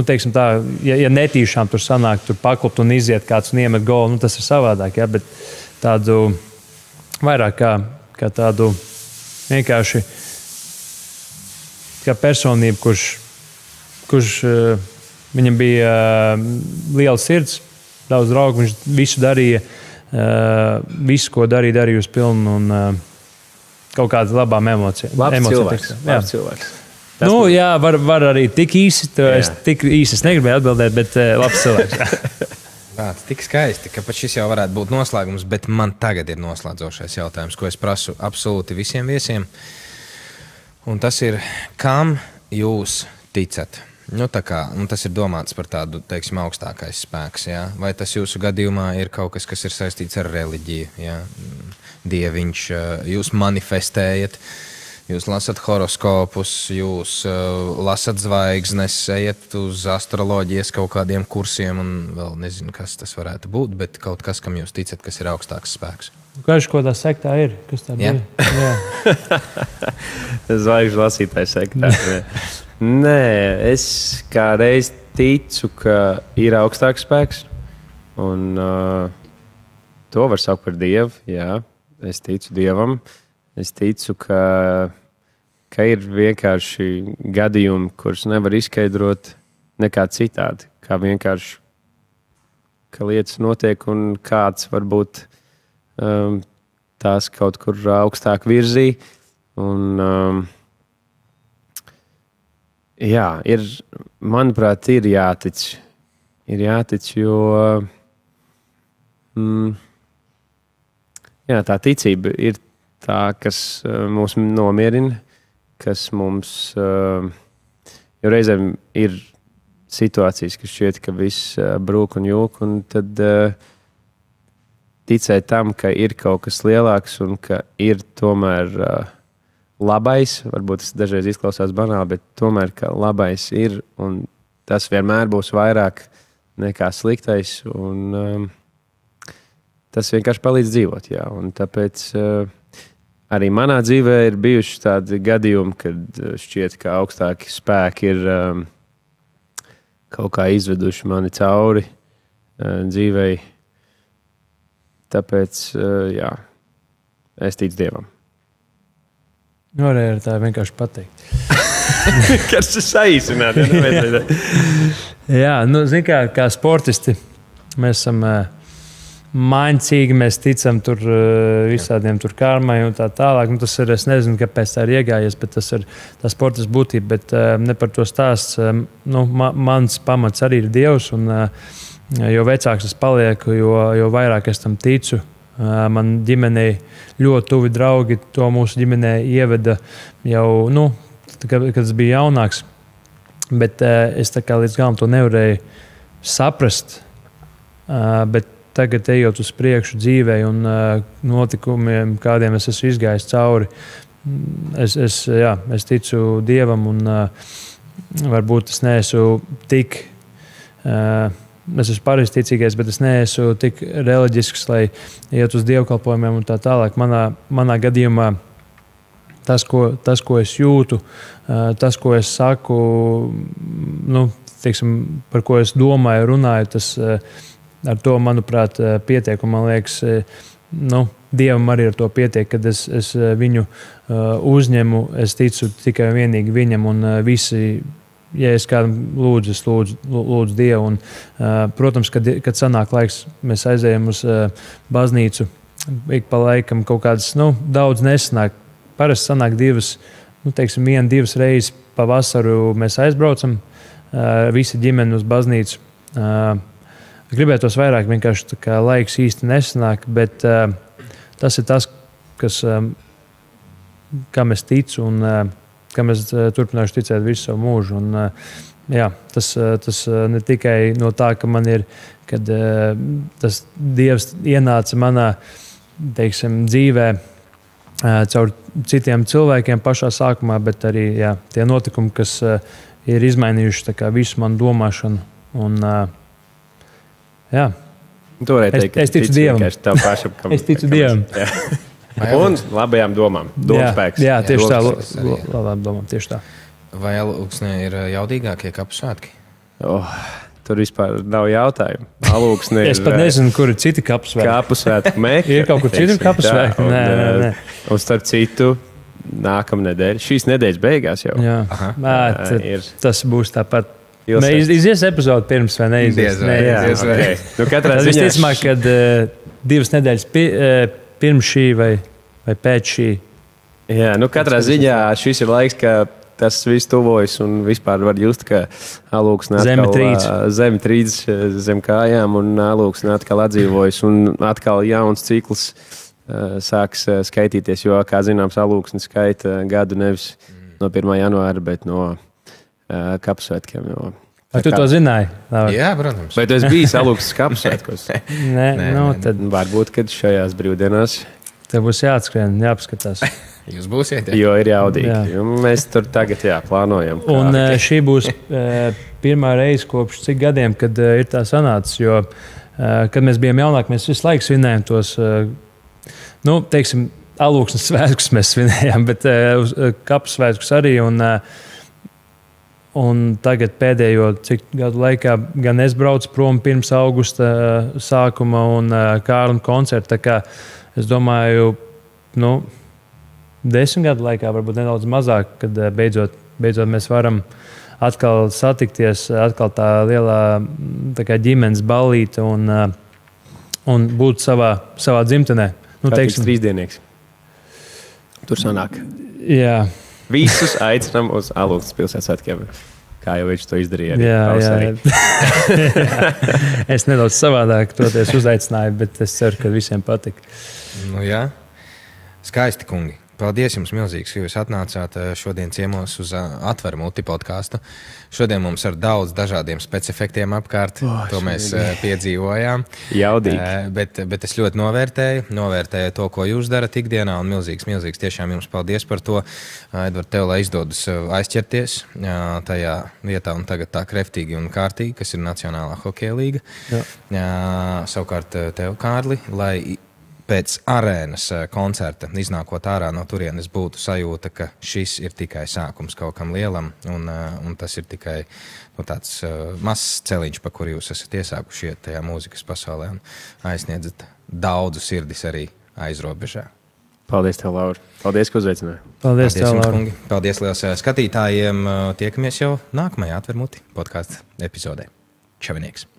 teiksim tā, ja netīšām tur sanāk, tur paklupt un iziet kāds un iemet golu, tas ir savādāk, ja? Bet tādu vairāk kā tādu vienkārši kā personību, kurš viņam bija liela sirds, daudz draugu, viņš visu darīja, visu, ko darīja uz pilnu un kaut kāda labām emocijām. Labs cilvēks. Jā, var arī tik īsi, tik īsi es negribēju atbildēt, bet labs cilvēks. Tas tik skaisti, ka pat šis jau varētu būt noslēgums, bet man tagad ir noslēdzošais jautājums, ko es prasu absolūti visiem viesiem. Un tas ir, kam jūs ticat? Tas ir domāts par tādu, teiksim, augstākais spēks, jā? Vai tas jūsu gadījumā ir kaut kas, kas ir saistīts ar reliģiju, jā? Dieviņš, jūs manifestējat, jūs lasat horoskopus, jūs lasat zvaigznes, ejat uz astroloģijas kaut kādiem kursiem un vēl nezinu, kas tas varētu būt, bet kaut kas, kam jūs ticat, kas ir augstāks spēks. Kāds ko tā sektā ir? Kas tā bija? Zvaigžņu lasītājs sektā. Nē, es kādreiz ticu, ka ir augstāks spēks, un to var saukt par Dievu. Jā, es ticu Dievam. Es ticu, ka ir vienkārši gadījumi, kurus nevar izskaidrot nekā citādi. Kā vienkārši, ka lietas notiek un kāds varbūt tās kaut kur augstāk virzī. Un jā, manuprāt, ir jātic. Ir jātic, jo tā ticība ir tā, kas mūs nomierina, kas mums, jo reizēm ir situācijas, kas šķiet, ka viss brūk un jūk, un tad ticēt tam, ka ir kaut kas lielāks un ka ir tomēr labais, varbūt tas dažreiz izklausās banāli, bet tomēr, ka labais ir, un tas vienmēr būs vairāk nekā sliktais, un tas vienkārši palīdz dzīvot, jā, un tāpēc arī manā dzīvē ir bijuši tādi gadījumi, kad šķiet, ka augstāki spēki ir kaut kā izveduši mani cauri dzīvei, tāpēc, jā, es ticu Dievam. Varēja tā vienkārši pateikt. Kas tas saīsināt? Jā, zin kā sportisti, mēs esam māņcīgi, mēs ticam tur visādiem tur karmai un tā tālāk. Tas ir, es nezinu, kāpēc tā ir iegājies, bet tas ir tā sportas būtība, bet ne par to stāsts. Mans pamats arī ir Dievs, un jo vecāks es palieku, jo vairāk es tam ticu. Man ģimenei ļoti tuvi draugi to mūsu ģimenē ieveda jau, kad es biju jaunāks. Bet es tā kā līdz galam to nevarēju saprast. Bet tagad, ejot uz priekšu dzīvē un notikumiem, kādiem es esmu izgājis cauri, es ticu Dievam un varbūt es neesmu tik... Es esmu pareizticīgais, bet es neesmu tik reliģisks, lai iet uz dievkalpojumiem un tā tālāk. Manā gadījumā tas, ko es jūtu, tas, ko es saku, teiksim, par ko es domāju, runāju, tas ar to, manuprāt, pietiek. Un man liekas, Dievam arī ar to pietiek, kad es viņu uzņemu, es ticu tikai un vienīgi viņam un visi. Ja es kādam lūdzu, es lūdzu Dievu. Un, protams, kad sanāk laiks, mēs aizējam uz baznīcu. Ik pa laikam kaut kādas, daudz nesanāk. Parasti sanāk viena, divas reizes pavasaru mēs aizbraucam, visa ģimene uz baznīcu. Gribētos vairāk, vienkārši tā kā laiks īsti nesanāk, bet tas ir tas, kam es ticu un kam es turpināšu ticēt visu savu mūžu. Un, jā, tas ne tikai no tā, ka man ir, kad tas Dievs ienāca manā, teiksim, dzīvē caur citiem cilvēkiem pašā sākumā, bet arī tie notikumi, kas ir izmainījuši visu manu domāšanu. Un, jā. Es ticu Dievam. Es ticu Dievam. Un labajām domām. Domspēks. Jā, tieši tā. Domspēks Labām domām, tieši tā. Vai Alūksnē ir jaudīgākie kapu svētki? Tur vispār nav jautājumu. Alūksnē Es pat nezinu, kur ir citi kapu svētki. Kapu svētku Meka. Ir kaut kur citur kapu svētki? Nē. Un starp citu, nākamā nedēļa, šīs nedēļas beigās jau. Jā. Tas būs tāpat. Ilsēs. Izies epizode pirms vai neizies? Diez vai. Okay. Nu, katrā Tad ziņā visticamāk, kad 2 nedēļas pirms šī vai pēc šī. Jā, nu katrā ziņā šis ir laiks, ka tas viss tuvojas un vispār var just, ka Alūksne zemi trīc zem kājām un Alūksne atkal atdzīvojas un atkal jauns cikls sāks skaitīties, jo, kā zināms, Alūksne skaita gadu nevis no 1. janvāra, bet no kapsvētkiem. Vai tu to zināji? Jā, protams. Vai tu esi bijis Alūksnes kapsvētkos? Nē. Tad varbūt, kad šajās brīvdienās. Tev būs jāatskrien, jāpaskatās. Jūs būsiet, jo ir jaudīgi. Jā. Mēs tur tagad plānojam. Un šī būs pirmā reize kopš cik gadiem, kad ir tā sanācis. Jo, kad mēs bijām jaunāki, mēs visu laiku svinējām tos, teiksim, Alūksnes svētkus mēs svinējām, bet kapu svētkus arī. Un tagad pēdējo cik gadu laikā gan es braucu prom pirms augusta sākuma un Kārlim koncerta. Tā kā es domāju, 10 gadu laikā, varbūt nedaudz mazāk, kad beidzot mēs varam atkal satikties, atkal tā lielā ģimenes ballīte un būt savā dzimtenē. Teiksim, 3-dienieks. Tur sanāk. Jā. Visus aicinām uz Alūksnes pilsētas svētkiem. Kā jau viņš to izdarīja. Jā. Es nedaudz savādāk toties uzaicināju, bet es ceru, ka visiem patika. Jā. Skaisti, kungi. Paldies jums milzīgs, ka jūs atnācāt šodien ciemos uz Atver Muti podcastu. Šodien mums ar daudz dažādiem specifiktiem apkārt. To mēs piedzīvojām. Jaudīgi. Bet es ļoti novērtēju to, ko jūs darat ikdienā, un milzīgs tiešām jums paldies par to. Edvard, tev, lai izdodas aizķerties tajā vietā un tagad tā kreftīgi un kārtīgi, kas ir Nacionālā hokeja līga. Savukārt tev, Kārli, lai pēc arēnas koncerta, iznākot ārā no turienes, būtu sajūta, ka šis ir tikai sākums kaut kam lielam, un tas ir tikai tāds mazs celiņš, pa kuru jūs esat iesākuši iet tajā mūzikas pasaulē un aizsniedzat daudzu sirdis arī aizrobežā. Paldies tev, Laura. Paldies, ka uzveicināji. Paldies tev, jums, Laura. kungi. Paldies liels skatītājiem. Tiekamies jau nākamajā Atver Muti podcastu epizodē. Čavinieks.